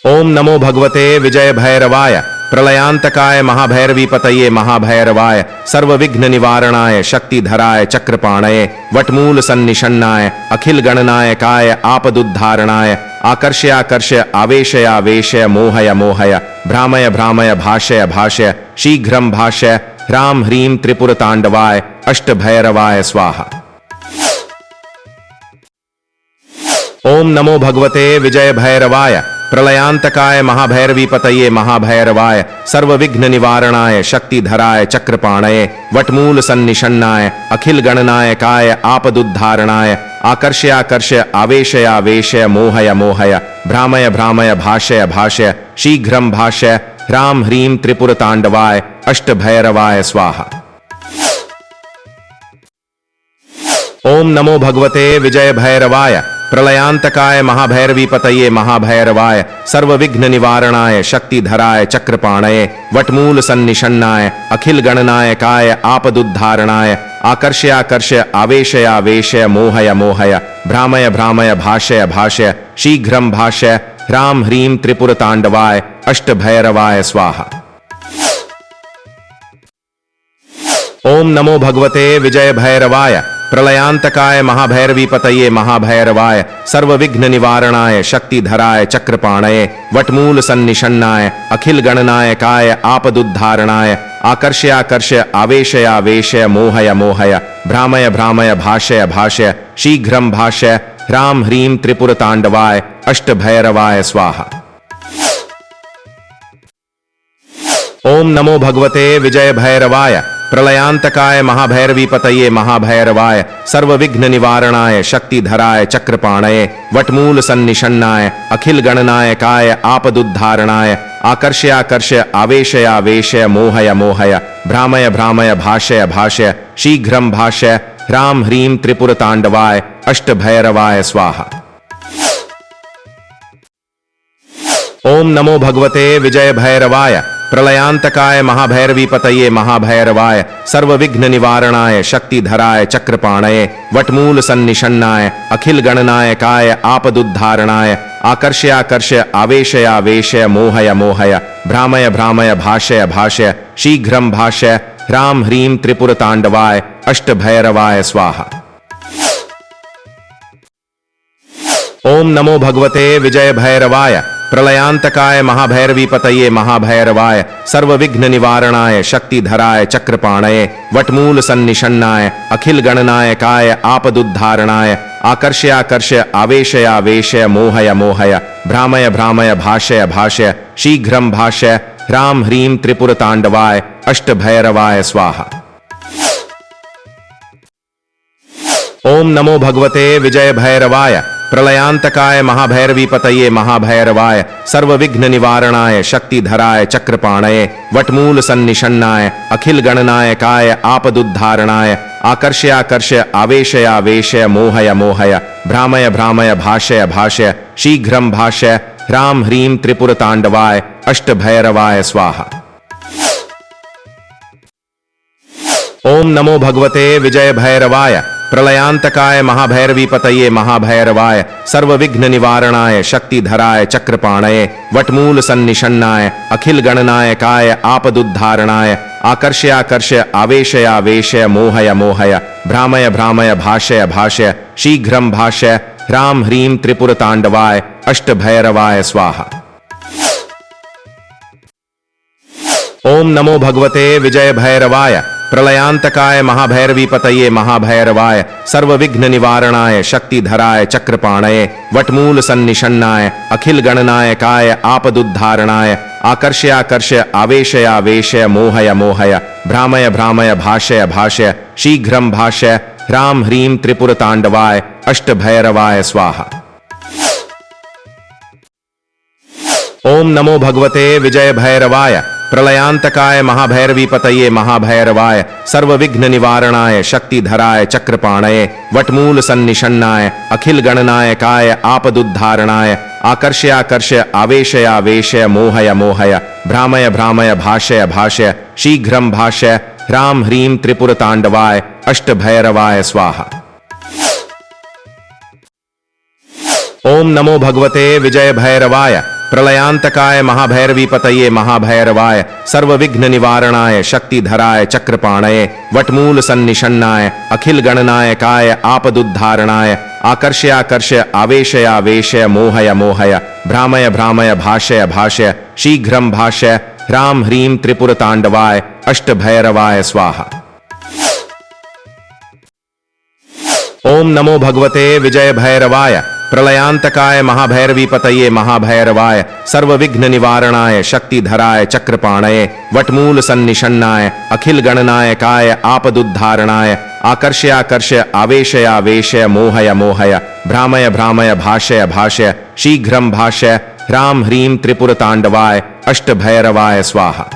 Speaker 2: ओम नमो भगवते विजय भैरवाय प्रलयांतकाय महाभैरवीपतये महाभैरवाय सर्वविघ्न निवारणाय शक्तिधराय चक्रपाणये वटमूल सन्निषण्णाय अखिल गणनायकाय आपदुद्धारणाय आकर्षयाकर्षय आवेशयावेशय मोहय मोहय भ्रामय भ्रामय भाषय भाषय शीघ्रं भाषय ह्रां ह्रीं त्रिपुरतांडवाय अष्टभैरवाय स्वाहा। ओम नमो भगवते विजय भैरवाय प्रलयांतकाय महाभैरवीपतये महाभैरवाय सर्वविघ्न निवारणाय शक्तिधराय चक्रपाणये वटमूल सन्निषण्णाय अखिल गणनायकाय आपदुद्धारणाय आकर्षयाकर्षय आवेशयावेशय मोहय मोहय भ्रामय भ्रामय भाषय भाषय शीघ्रं भाषय ह्रां ह्रीं त्रिपुरतांडवाय अष्टभैरवाय स्वाहा। ओम नमो भगवते विजय भैरवाय प्रलयांतकाय महाभैरवीपतये महाभैरवाय सर्वविघ्न निवारणाय शक्तिधराय चक्रपाणये वटमूल सन्निषण्णाय अखिल गणनायकाय आपदुद्धारणाय आकर्षयाकर्षय आवेशयावेशय मोहय मोहय भ्रामय भ्रामय भाषय भाषय शीघ्रं भाषय ह्रां ह्रीं त्रिपुरतांडवाय अष्टभैरवाय स्वाहा। ओम नमो भगवते विजय भैरवाय प्रलयांतकाय महाभैरवीपतये महाभैरवाय सर्वविघ्न निवारणाय शक्तिधराय चक्रपाणये वटमूल सन्निषण्णाय अखिल गणनायकाय आपदुद्धारणाय आकर्षयाकर्षय आवेशयावेशय मोहय मोहय भ्रामय भ्रामय भाषय भाषय शीघ्रं भाषय ह्रां ह्रीं त्रिपुरतांडवाय अष्टभैरवाय स्वाहा। ओम नमो भगवते विजय भैरवाय प्रलयांतकाय महाभैरवीपतये महाभैरवाय सर्वविघ्न निवारणाय शक्तिधराय चक्रपाणये वटमूल सन्निषण्णाय अखिल गणनायकाय आपदुद्धारणाय आकर्षयाकर्षय आवेशयावेशय मोहय मोहय भ्रामय भ्रामय भाषय भाषय शीघ्रं भाषय ह्रां ह्रीं त्रिपुरतांडवाय अष्टभैरवाय स्वाहा। ओम नमो भगवते विजय भैरवाय प्रलयांतकाय महाभैरवीपतये महाभैरवाय सर्वविघ्न निवारणाय शक्तिधराय चक्रपाणये वटमूल सन्निषण्णाय अखिल गणनायकाय आपदुद्धारणाय आकर्षयाकर्षय आवेशयावेशय मोहय मोहय भ्रामय भ्रामय भाषय भाषय शीघ्रं भाषय ह्रां ह्रीं त्रिपुरतांडवाय अष्टभैरवाय स्वाहा। ओम नमो भगवते विजय भैरवाय प्रलयांतकाय महाभैरवीपतये महाभैरवाय सर्वविघ्न निवारणाय शक्तिधराय चक्रपाणये वटमूल सन्निषण्णाय अखिल गणनायकाय आपदुद्धारणाय आकर्षयाकर्षय आवेशयावेशय मोहय मोहय भ्रामय भ्रामय भाषय भाषय शीघ्रं भाषय ह्रां ह्रीं त्रिपुरतांडवाय अष्टभैरवाय स्वाहा। ओम नमो भगवते विजय भैरवाय प्रलयांतकाय महाभैरवीपतये महाभैरवाय सर्वविघ्न निवारणाय शक्तिधराय चक्रपाणये वटमूल सन्निषण्णाय अखिल गणनायकाय आपदुद्धारणाय आकर्षयाकर्षय आवेशयावेशय मोहय मोहय भ्रामय भ्रामय भाषय भाषय शीघ्रं भाषय ह्रां ह्रीं त्रिपुरतांडवाय अष्टभैरवाय स्वाहा। ओम नमो भगवते विजय भैरवाय प्रलयांतकाय महाभैरवीपतये महाभैरवाय सर्वविघ्न निवारणाय शक्तिधराय चक्रपाणये वटमूल सन्निषण्णाय अखिल गणनायकाय आपदुद्धारणाय आकर्षयाकर्षय आवेशयावेशय मोहय मोहय भ्रामय भ्रामय भाषय भाषय शीघ्रं भाषय ह्रां ह्रीं त्रिपुरतांडवाय अष्टभैरवाय स्वाहा। ओम नमो भगवते विजय भैरवाय प्रलयांतकाय महाभैरवीपतये महाभैरवाय सर्वविघ्न निवारणाय शक्तिधराय चक्रपाणये वटमूल सन्निषण्णाय अखिल गणनायकाय आपदुद्धारणाय आकर्षयाकर्षय आवेशयावेशय मोहय मोहय भ्रामय भ्रामय भाषय भाषय शीघ्रं भाषय ह्रां ह्रीं त्रिपुरतांडवाय अष्टभैरवाय स्वाहा। ओम नमो भगवते विजय भैरवाय प्रलयांतकाय महाभैरवीपतये महाभैरवाय सर्वविघ्न निवारणाय शक्तिधराय चक्रपाणये वटमूल सन्निषण्णाय अखिल गणनायकाय आपदुद्धारणाय आकर्षयाकर्षय आवेशयावेशय मोहय मोहय भ्रामय भ्रामय भाषय भाषय शीघ्रं भाषय ह्रां ह्रीं त्रिपुरतांडवाय अष्टभैरवाय स्वाहा। ओम नमो भगवते विजय भैरवाय प्रलयांतकाय महाभैरवीपतये महाभैरवाय सर्वविघ्न निवारणाय शक्तिधराय चक्रपाणये वटमूल सन्निषण्णाय अखिल गणनायकाय आपदुद्धारणाय आकर्षयाकर्षय आवेशयावेशय मोहय मोहय भ्रामय भ्रामय भाषय भाषय शीघ्रं भाषय ह्रां ह्रीं त्रिपुरतांडवाय अष्टभैरवाय स्वाहा। ओम नमो भगवते विजय भैरवाय प्रलयांतकाय महाभैरवीपतये महाभैरवाय सर्वविघ्न निवारणाय शक्तिधराय चक्रपाणये वटमूल सन्निषण्णाय अखिल गणनायकाय आपदुद्धारणाय आकर्षयाकर्षय आवेशयावेशय मोहय मोहय भ्रामय भ्रामय भाषय भाषय शीघ्रं भाषय ह्रां ह्रीं त्रिपुरतांडवाय अष्टभैरवाय स्वाहा।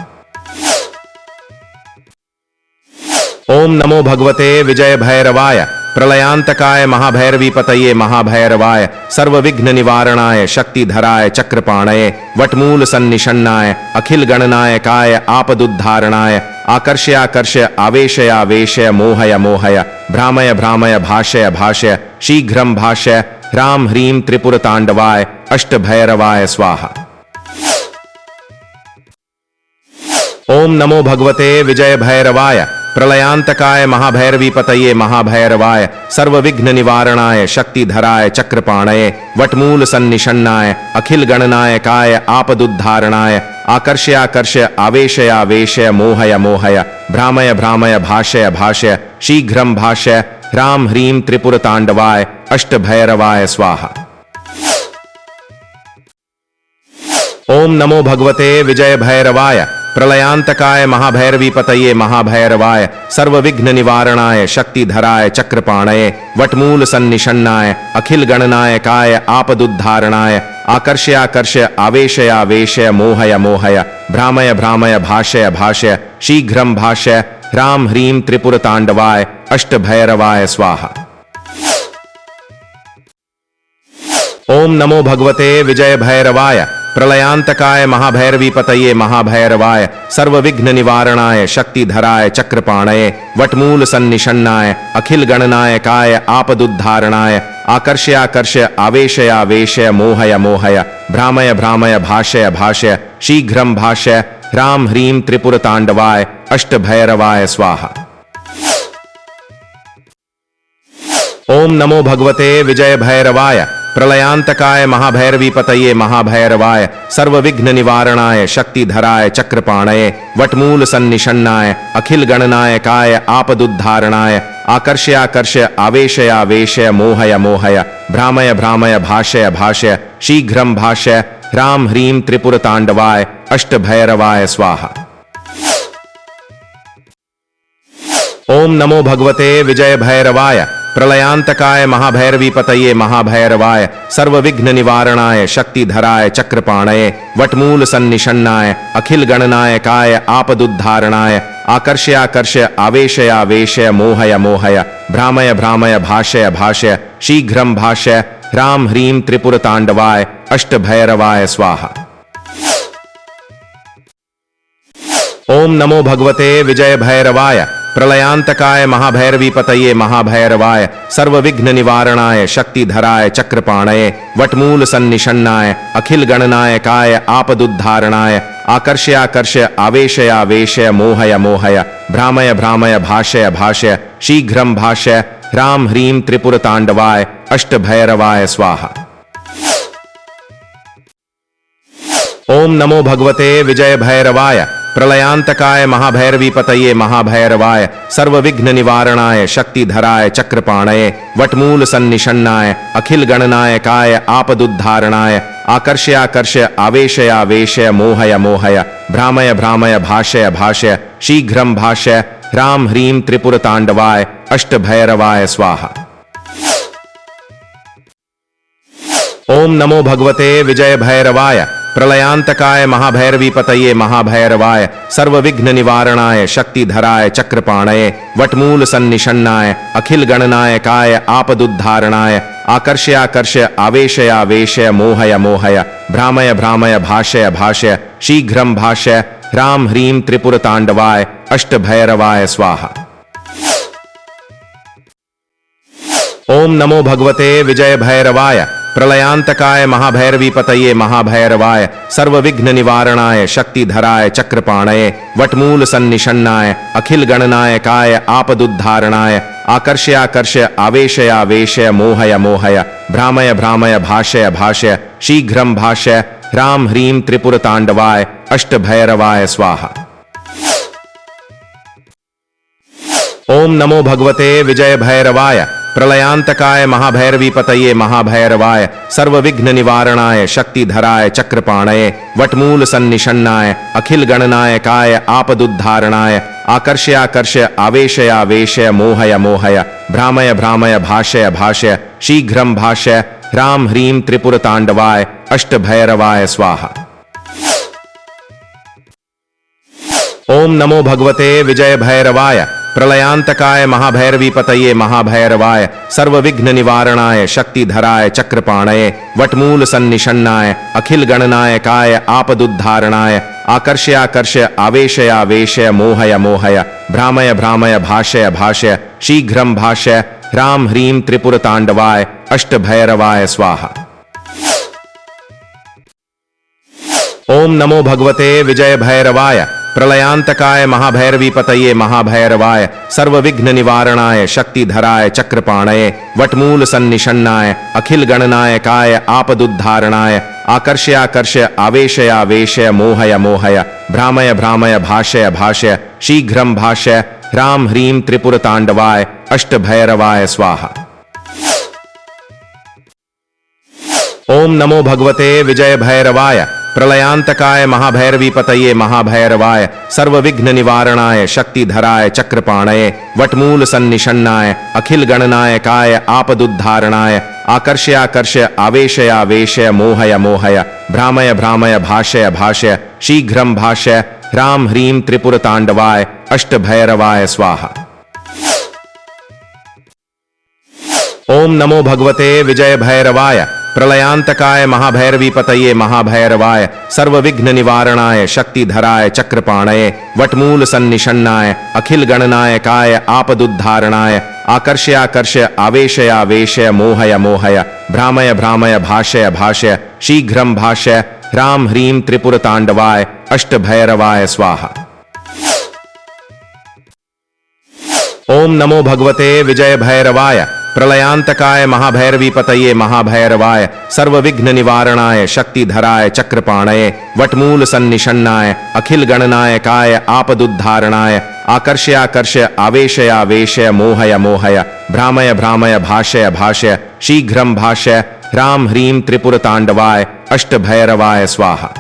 Speaker 2: ओम नमो भगवते विजय भैरवाय प्रलयांतकाय महाभैरवीपतये महाभैरवाय सर्वविघ्न निवारणाय शक्तिधराय चक्रपाणये वटमूल सन्निषण्णाय अखिल गणनायकाय आपदुद्धारणाय आकर्षयाकर्षय आवेशयावेशय मोहय मोहय भ्रामय भ्रामय भाषय भाषय शीघ्रं भाषय ह्रां ह्रीं त्रिपुरतांडवाय अष्टभैरवाय स्वाहा। ओम नमो भगवते विजय भैरवाय प्रलयांतकाय महाभैरवीपतये महाभैरवाय सर्वविघ्न निवारणाय शक्तिधराय चक्रपाणये वटमूल सन्निषण्णाय अखिल गणनायकाय आपदुद्धारणाय आकर्षयाकर्षय आवेशयावेशय मोहय मोहय भ्रामय भ्रामय भाषय भाषय शीघ्रं भाषय ह्रां ह्रीं त्रिपुरतांडवाय अष्टभैरवाय स्वाहा। ओम नमो भगवते विजय भैरवाय प्रलयांतकाय महाभैरवीपतये महाभैरवाय सर्वविघ्न निवारणाय शक्तिधराय चक्रपाणये वटमूल सन्निषण्णाय अखिल गणनायकाय आपदुद्धारणाय आकर्षयाकर्षय आवेशयावेशय मोहय मोहय भ्रामय भ्रामय भाषय भाषय शीघ्रं भाषय ह्रां ह्रीं त्रिपुरतांडवाय अष्टभैरवाय स्वाहा। ओम नमो भगवते विजय भैरवाय प्रलयांतकाय महाभैरवीपतये महाभैरवाय सर्वविघ्न निवारणाय शक्तिधराय चक्रपाणये वटमूल सन्निषण्णाय अखिल गणनायकाय आपदुद्धारणाय आकर्षयाकर्षय आवेशयावेशय मोहय मोहय भ्रामय भ्रामय भाषय भाषय शीघ्रं भाषय ह्रां ह्रीं त्रिपुरतांडवाय अष्टभैरवाय स्वाहा। ओम नमो भगवते विजय भैरवाय प्रलयांतकाय महाभैरवीपतये महाभैरवाय सर्वविघ्न निवारणाय शक्तिधराय चक्रपाणये वटमूल सन्निषण्णाय अखिल गणनायकाय आपदुद्धारणाय आकर्षयाकर्षय आवेशयावेशय मोहय मोहय भ्रामय भ्रामय भाषय भाषय शीघ्रं भाषय ह्रां ह्रीं त्रिपुरतांडवाय अष्टभैरवाय स्वाहा। ओम नमो भगवते विजय भैरवाय प्रलयांतकाय महाभैरवीपतये महाभैरवाय सर्वविघ्न निवारणाय शक्तिधराय चक्रपाणये वटमूल सन्निषण्णाय अखिल गणनायकाय आपदुद्धारणाय आकर्षयाकर्षय आवेशयावेशय मोहय मोहय भ्रामय भ्रामय भाषय भाषय शीघ्रं भाषय ह्रां ह्रीं त्रिपुरतांडवाय अष्टभैरवाय स्वाहा। ओम नमो भगवते विजय भैरवाय प्रलयांतकाय महाभैरवीपतये महाभैरवाय सर्वविघ्न निवारणाय शक्तिधराय चक्रपाणये वटमूल सन्निषण्णाय अखिल गणनायकाय आपदुद्धारणाय आकर्षयाकर्षय आवेशयावेशय मोहय मोहय भ्रामय भ्रामय भाषय भाषय शीघ्रं भाषय ह्रां ह्रीं त्रिपुरतांडवाय अष्टभैरवाय स्वाहा। ओम नमो भगवते विजय भैरवाय प्रलयांतकाय महाभैरवीपतये महाभैरवाय सर्वविघ्न निवारणाय शक्तिधराय चक्रपाणये वटमूल सन्निषण्णाय अखिल गणनायकाय आपदुद्धारणाय आकर्षयाकर्षय आवेशयावेशय मोहय मोहय भ्रामय भ्रामय भाषय भाषय शीघ्रं भाषय ह्रां ह्रीं त्रिपुरतांडवाय अष्टभैरवाय स्वाहा। ओम नमो भगवते विजय भैरवाय प्रलयांतकाय महाभैरवीपतये महाभैरवाय सर्वविघ्न निवारणाय शक्तिधराय चक्रपाणये वटमूल सन्निषण्णाय अखिल गणनायकाय आपदुद्धारणाय आकर्षयाकर्षय आवेशयावेशय मोहय मोहय भ्रामय भ्रामय भाषय भाषय शीघ्रं भाषय ह्रां ह्रीं त्रिपुरतांडवाय अष्टभैरवाय स्वाहा। ओम नमो भगवते विजय भैरवाय प्रलयांतकाय महाभैरवीपतये महाभैरवाय सर्वविघ्न निवारणाय शक्तिधराय चक्रपाणये वटमूल सन्निषण्णाय अखिल गणनायकाय आपदुद्धारणाय आकर्षयाकर्षय आवेशयावेशय मोहय मोहय भ्रामय भ्रामय भाषय भाषय शीघ्रं भाषय ह्रां ह्रीं त्रिपुरतांडवाय अष्टभैरवाय स्वाहा। ओम नमो भगवते विजय भैरवाय प्रलयांतकाय महाभैरवीपतये महाभैरवाय सर्वविघ्न निवारणाय शक्तिधराय चक्रपाणये वटमूल सन्निषण्णाय अखिल गणनायकाय आपदुद्धारणाय आकर्षयाकर्षय आवेशयावेशय मोहय मोहय भ्रामय भ्रामय भाषय भाषय शीघ्रं भाषय ह्रां ह्रीं त्रिपुरतांडवाय अष्टभैरवाय स्वाहा। ओम नमो भगवते विजय भैरवाय प्रलयांतकाय महाभैरवीपतये महाभैरवाय सर्वविघ्न निवारणाय शक्तिधराय चक्रपाणये वटमूल सन्निषण्णाय अखिल गणनायकाय आपदुद्धारणाय आकर्षयाकर्षय आवेशयावेशय मोहय मोहय भ्रामय भ्रामय भाषय भाषय शीघ्रं भाषय ह्रां ह्रीं त्रिपुरतांडवाय अष्टभैरवाय स्वाहा। ओम नमो भगवते विजय भैरवाय प्रलयांतकाय महाभैरवीपतये महाभैरवाय सर्वविघ्न निवारणाय शक्तिधराय चक्रपाणये वटमूल सन्निषण्णाय अखिल गणनायकाय आपदुद्धारणाय आकर्षयाकर्षय आवेशयावेशय मोहय मोहय भ्रामय भ्रामय भाषय भाषय शीघ्रं भाषय ह्रां ह्रीं त्रिपुरतांडवाय अष्टभैरवाय स्वाहा। ओम नमो भगवते विजय भैरवाय प्रलयांतकाय महाभैरवीपतये महाभैरवाय सर्वविघ्न निवारणाय शक्तिधराय चक्रपाणये वटमूल सन्निषण्णाय अखिल गणनायकाय आपदुद्धारणाय आकर्षयाकर्षय आवेशयावेशय मोहय मोहय भ्रामय भ्रामय भाषय भाषय शीघ्रं भाषय ह्रां ह्रीं त्रिपुरतांडवाय अष्टभैरवाय स्वाहा। ओम नमो भगवते विजय भैरवाय प्रलयांतकाय महाभैरवीपतये महाभैरवाय सर्वविघ्न निवारणाय शक्तिधराय चक्रपाणये वटमूल सन्निषण्णाय अखिल गणनायकाय आपदुद्धारणाय आकर्षयाकर्षय आवेशयावेशय मोहय मोहय भ्रामय भ्रामय भाषय भाषय शीघ्रं भाषय ह्रां ह्रीं त्रिपुरतांडवाय अष्टभैरवाय स्वाहा। ओम नमो भगवते विजय भैरवाय प्रलयांतकाय महाभैरवीपतये महाभैरवाय सर्वविघ्न निवारणाय शक्तिधराय चक्रपाणये वटमूल सन्निषण्णाय अखिल गणनायकाय आपदुद्धारणाय आकर्षयाकर्षय आवेशयावेशय मोहय मोहय भ्रामय भ्रामय भाषय भाषय शीघ्रं भाषय ह्रां ह्रीं त्रिपुरतांडवाय अष्टभैरवाय स्वाहा।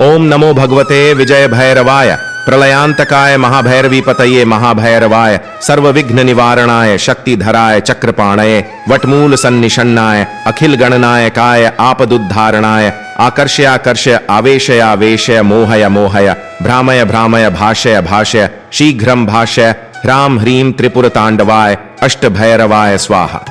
Speaker 2: ओम नमो भगवते विजय भैरवाय प्रलयांतकाय महाभैरवीपतये महाभैरवाय सर्वविघ्न निवारणाय शक्तिधराय चक्रपाणये वटमूल सन्निषण्णाय अखिल गणनायकाय आपदुद्धारणाय आकर्षयाकर्षय आवेशयावेशय मोहय मोहय भ्रामय भ्रामय भाषय भाषय शीघ्रं भाषय ह्रां ह्रीं त्रिपुरतांडवाय अष्टभैरवाय स्वाहा।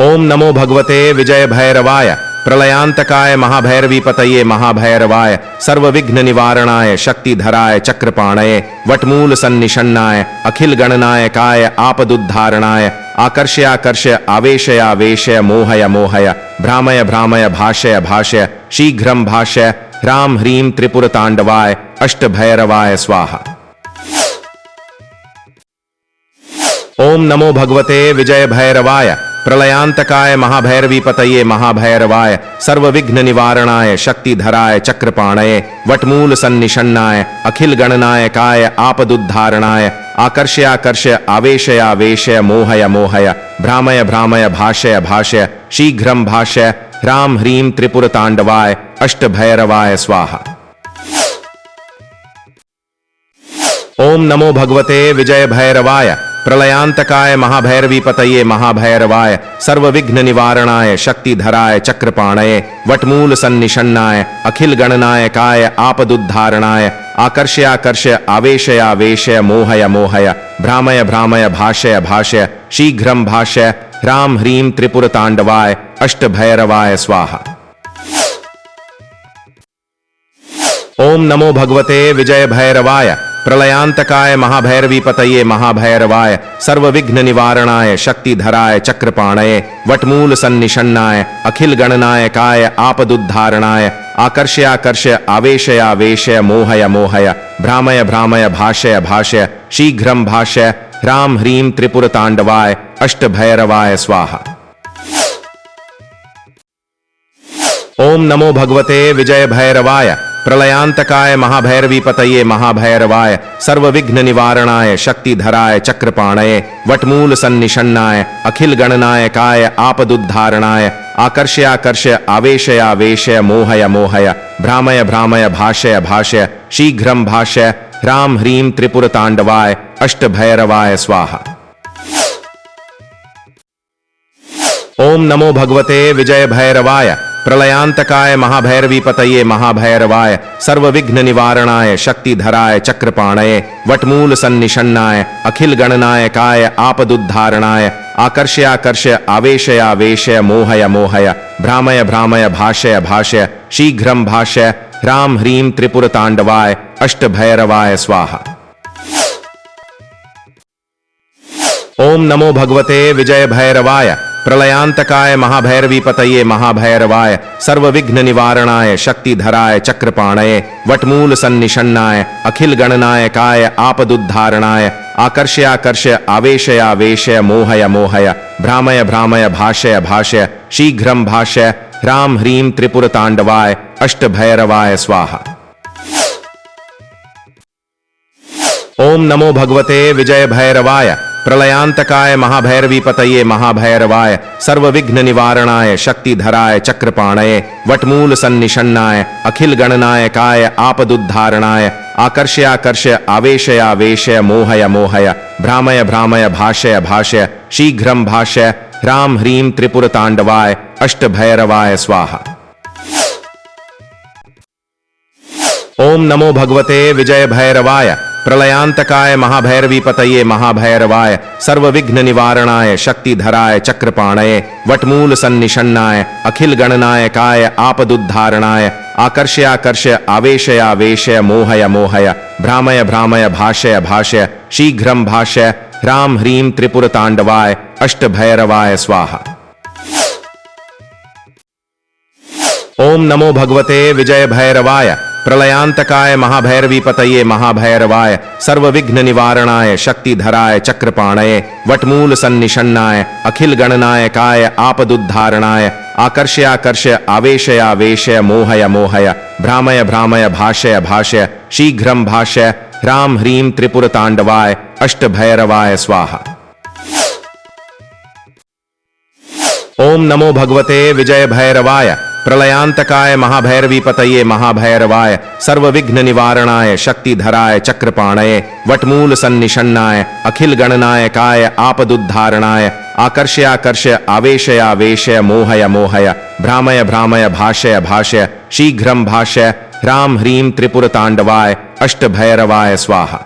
Speaker 2: ओम नमो भगवते विजय भैरवाय प्रलयांतकाय महाभैरवीपतये महाभैरवाय सर्वविघ्न निवारणाय शक्तिधराय चक्रपाणये वटमूल सन्निषण्णाय अखिल गणनायकाय आपदुद्धारणाय आकर्षयाकर्षय आवेशयावेशय मोहय मोहय भ्रामय भ्रामय भाषय भाषय शीघ्रं भाषय ह्रां ह्रीं त्रिपुरतांडवाय अष्टभैरवाय स्वाहा। ओम नमो भगवते विजय भैरवाय प्रलयांतकाय महाभैरवीपतये महाभैरवाय सर्वविघ्न निवारणाय शक्तिधराय चक्रपाणये वटमूल सन्निषण्णाय अखिल गणनायकाय आपदुद्धारणाय आकर्षयाकर्षय आवेशयावेशय मोहय मोहय भ्रामय भ्रामय भाषय भाषय शीघ्रं भाषय ह्रां ह्रीं त्रिपुरतांडवाय अष्टभैरवाय स्वाहा। ओम नमो भगवते विजय भैरवाय प्रलयांतकाय महाभैरवीपतये महाभैरवाय सर्वविघ्न निवारणाय शक्तिधराय चक्रपाणये वटमूल सन्निषण्णाय अखिल गणनायकाय आपदुद्धारणाय आकर्षयाकर्षय आवेशयावेशय मोहय मोहय भ्रामय भ्रामय भाषय भाषय शीघ्रं भाषय ह्रां ह्रीं त्रिपुरतांडवाय अष्टभैरवाय स्वाहा। ओम नमो भगवते विजय भैरवाय प्रलयांतकाय महाभैरवीपतये महाभैरवाय सर्वविघ्न निवारणाय शक्तिधराय चक्रपाणये वटमूल सन्निषण्णाय अखिल गणनायकाय आपदुद्धारणाय आकर्षयाकर्षय आवेशयावेशय मोहय मोहय भ्रामय भ्रामय भाषय भाषय शीघ्रं भाषय ह्रां ह्रीं त्रिपुरतांडवाय अष्टभैरवाय स्वाहा। ओम नमो भगवते विजय भैरवाय प्रलयांतकाय महाभैरवीपतये महाभैरवाय सर्वविघ्न निवारणाय शक्तिधराय चक्रपाणये वटमूल सन्निषण्णाय अखिल गणनायकाय आपदुद्धारणाय आकर्षयाकर्षय आवेशयावेशय मोहय मोहय भ्रामय भ्रामय भाषय भाषय शीघ्रं भाषय ह्रां ह्रीं त्रिपुरतांडवाय अष्टभैरवाय स्वाहा। ओम नमो भगवते विजय भैरवाय प्रलयांतकाय महाभैरवीपतये महाभैरवाय सर्वविघ्न निवारणाय शक्तिधराय चक्रपाणये वटमूल सन्निषण्णाय अखिल गणनायकाय आपदुद्धारणाय आकर्षयाकर्षय आवेशयावेशय मोहय मोहय भ्रामय भ्रामय भाषय भाषय शीघ्रं भाषय ह्रां ह्रीं त्रिपुरतांडवाय अष्टभैरवाय स्वाहा। ओम नमो भगवते विजय भैरवाय प्रलयांतकाय महाभैरवीपतये महाभैरवाय सर्वविघ्न निवारणाय शक्तिधराय चक्रपाणये वटमूल सन्निषण्णाय अखिल गणनायकाय आपदुद्धारणाय आकर्षयाकर्षय आवेशयावेशय मोहय मोहय भ्रामय भ्रामय भाषय भाषय शीघ्रं भाषय ह्रां ह्रीं त्रिपुरतांडवाय अष्टभैरवाय स्वाहा। ओम नमो भगवते विजय भैरवाय प्रलयांतकाय महाभैरवीपतये महाभैरवाय सर्वविघ्न निवारणाय शक्तिधराय चक्रपाणये वटमूल सन्निषण्णाय अखिल गणनायकाय आपदुद्धारणाय आकर्षयाकर्षय आवेशयावेशय मोहय मोहय भ्रामय भ्रामय भाषय भाषय शीघ्रं भाषय ह्रां ह्रीं त्रिपुरतांडवाय अष्टभैरवाय स्वाहा। ओम नमो भगवते विजय भैरवाय प्रलयांतकाय महाभैरवीपतये महाभैरवाय सर्वविघ्न निवारणाय शक्तिधराय चक्रपाणये वटमूल सन्निषण्णाय अखिल गणनायकाय आपदुद्धारणाय आकर्षयाकर्षय आवेशयावेशय मोहय मोहय भ्रामय भ्रामय भाषय भाषय शीघ्रं भाषय ह्रां ह्रीं त्रिपुरतांडवाय अष्टभैरवाय स्वाहा। ओम नमो भगवते विजय भैरवाय प्रलयांतकाय महाभैरवीपतये महाभैरवाय सर्वविघ्न निवारणाय शक्तिधराय चक्रपाणये वटमूल सन्निषण्णाय अखिल गणनायकाय आपदुद्धारणाय आकर्षयाकर्षय आवेशयावेशय मोहय मोहय भ्रामय भ्रामय भाषय भाषय शीघ्रं भाषय ह्रां ह्रीं त्रिपुरतांडवाय अष्टभैरवाय स्वाहा। ओम नमो भगवते विजय भैरवाय प्रलयांतकाय महाभैरवीपतये महाभैरवाय सर्वविघ्न निवारणाय शक्तिधराय चक्रपाणये वटमूल सन्निषण्णाय अखिल गणनायकाय आपदुद्धारणाय आकर्षयाकर्षय आवेशयावेशय मोहय मोहय भ्रामय भ्रामय भाषय भाषय शीघ्रं भाषय ह्रां ह्रीं त्रिपुरतांडवाय अष्टभैरवाय स्वाहा।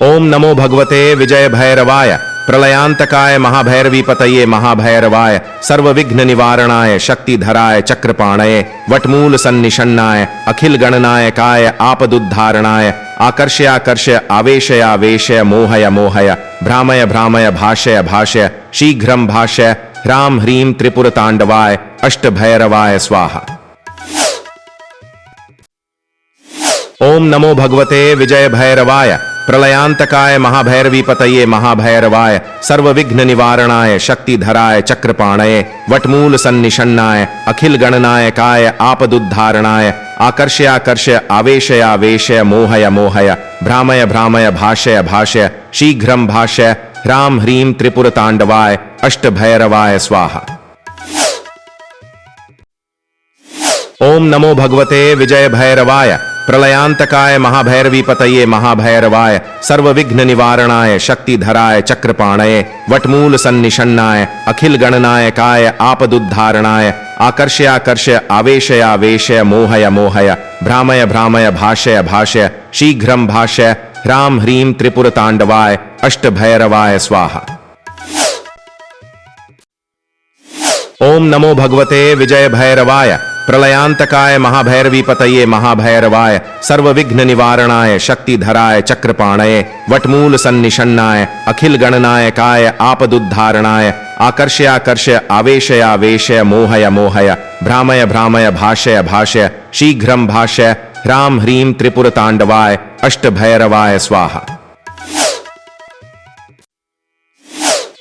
Speaker 2: ओम नमो भगवते विजय भैरवाय प्रलयांतकाय महाभैरवीपतये महाभैरवाय सर्वविघ्न निवारणाय शक्तिधराय चक्रपाणये वटमूल सन्निषण्णाय अखिल गणनायकाय आपदुद्धारणाय आकर्षयाकर्षय आवेशयावेशय मोहय मोहय भ्रामय भ्रामय भाषय भाषय शीघ्रं भाषय ह्रां ह्रीं त्रिपुरतांडवाय अष्टभैरवाय स्वाहा। ओम नमो भगवते विजय भैरवाय प्रलयांतकाय महाभैरवीपतये महाभैरवाय सर्वविघ्न निवारणाय शक्तिधराय चक्रपाणये वटमूल सन्निषण्णाय अखिल गणनायकाय आपदुद्धारणाय आकर्षयाकर्षय आवेशयावेशय मोहय मोहय भ्रामय भ्रामय भाषय भाषय शीघ्रं भाषय ह्रां ह्रीं त्रिपुरतांडवाय अष्टभैरवाय स्वाहा। ओम नमो भगवते विजय भैरवाय प्रलयांतकाय महाभैरवीपतये महाभैरवाय सर्वविघ्न निवारणाय शक्तिधराय चक्रपाणये वटमूल सन्निषण्णाय अखिल गणनायकाय आपदुद्धारणाय आकर्षयाकर्षय आवेशयावेशय मोहय मोहय भ्रामय भ्रामय भाषय भाषय शीघ्रं भाषय ह्रां ह्रीं त्रिपुरतांडवाय अष्टभैरवाय स्वाहा। ओम नमो भगवते विजय भैरवाय प्रलयांतकाय महाभैरवीपतये महाभैरवाय सर्वविघ्न निवारणाय शक्तिधराय चक्रपाणये वटमूल सन्निषण्णाय अखिल गणनायकाय आपदुद्धारणाय आकर्षयाकर्षय आवेशयावेशय मोहय मोहय भ्रामय भ्रामय भाषय भाषय शीघ्रं भाषय ह्रां ह्रीं त्रिपुरतांडवाय अष्टभैरवाय स्वाहा।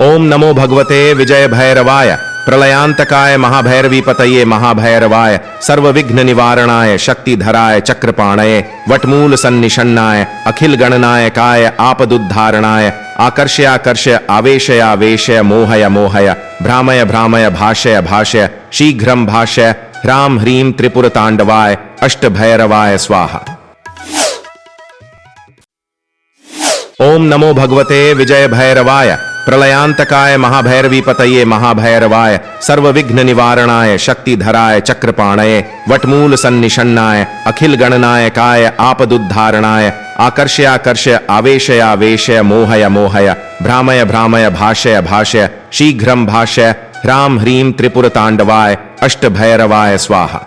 Speaker 2: ओम नमो भगवते विजय भैरवाय प्रलयांतकाय महाभैरवीपतये महाभैरवाय सर्वविघ्न निवारणाय शक्तिधराय चक्रपाणये वटमूल सन्निषण्णाय अखिल गणनायकाय आपदुद्धारणाय आकर्षयाकर्षय आवेशयावेशय मोहय मोहय भ्रामय भ्रामय भाषय भाषय शीघ्रं भाषय ह्रां ह्रीं त्रिपुरतांडवाय अष्टभैरवाय स्वाहा। ओम नमो भगवते विजय भैरवाय प्रलयांतकाय महाभैरवीपतये महाभैरवाय सर्वविघ्न निवारणाय शक्तिधराय चक्रपाणये वटमूल सन्निषण्णाय अखिल गणनायकाय आपदुद्धारणाय आकर्षयाकर्षय आवेशयावेशय मोहय मोहय भ्रामय भ्रामय भाषय भाषय शीघ्रं भाषय ह्रां ह्रीं त्रिपुरतांडवाय अष्टभैरवाय स्वाहा।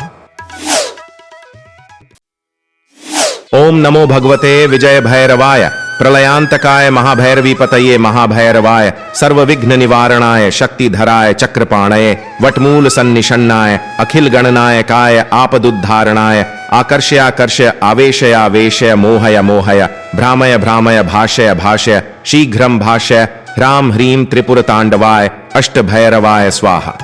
Speaker 2: ओम नमो भगवते विजय भैरवाय प्रलयांतकाय महाभैरवीपतये महाभैरवाय सर्वविघ्न निवारणाय शक्तिधराय चक्रपाणये वटमूल सन्निषण्णाय अखिल गणनायकाय आपदुद्धारणाय आकर्षयाकर्षय आवेशयावेशय मोहय मोहय भ्रामय भ्रामय भाषय भाषय शीघ्रं भाषय ह्रां ह्रीं त्रिपुरतांडवाय अष्टभैरवाय स्वाहा।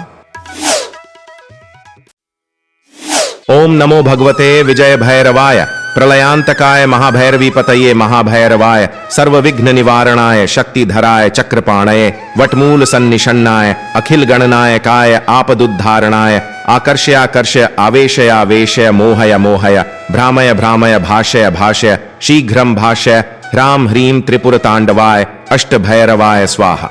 Speaker 2: ओम नमो भगवते विजय भैरवाय प्रलयांतकाय महाभैरवीपतये महाभैरवाय सर्वविघ्न निवारणाय शक्तिधराय चक्रपाणये वटमूल सन्निषण्णाय अखिल गणनायकाय आपदुद्धारणाय आकर्षय आकर्षय आवेशय आवेशय मोहय मोहय भ्रामय भ्रामय भाषय भाषय शीघ्रम भाषय ह्रां ह्रीं त्रिपुरतांडवाय अष्टभैरवाय स्वाहा।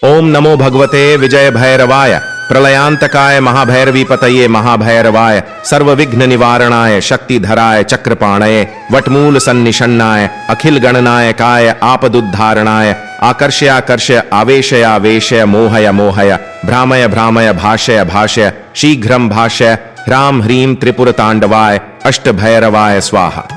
Speaker 2: ओम नमो भगवते विजय भैरवाय प्रलयांतकाय महाभैरवीपतये महाभैरवाय सर्वविघ्न निवारणाय शक्तिधराय चक्रपाणये वटमूल सन्निषण्णाय अखिल गणनायकाय आपदुद्धारणाय आकर्षय आकर्षय आवेशय आवेशय मोहय मोहय भ्रामय भ्रामय भाषय भाषय शीघ्रम भाषय ह्रां ह्रीं त्रिपुरतांडवाय अष्टभैरवाय स्वाहा।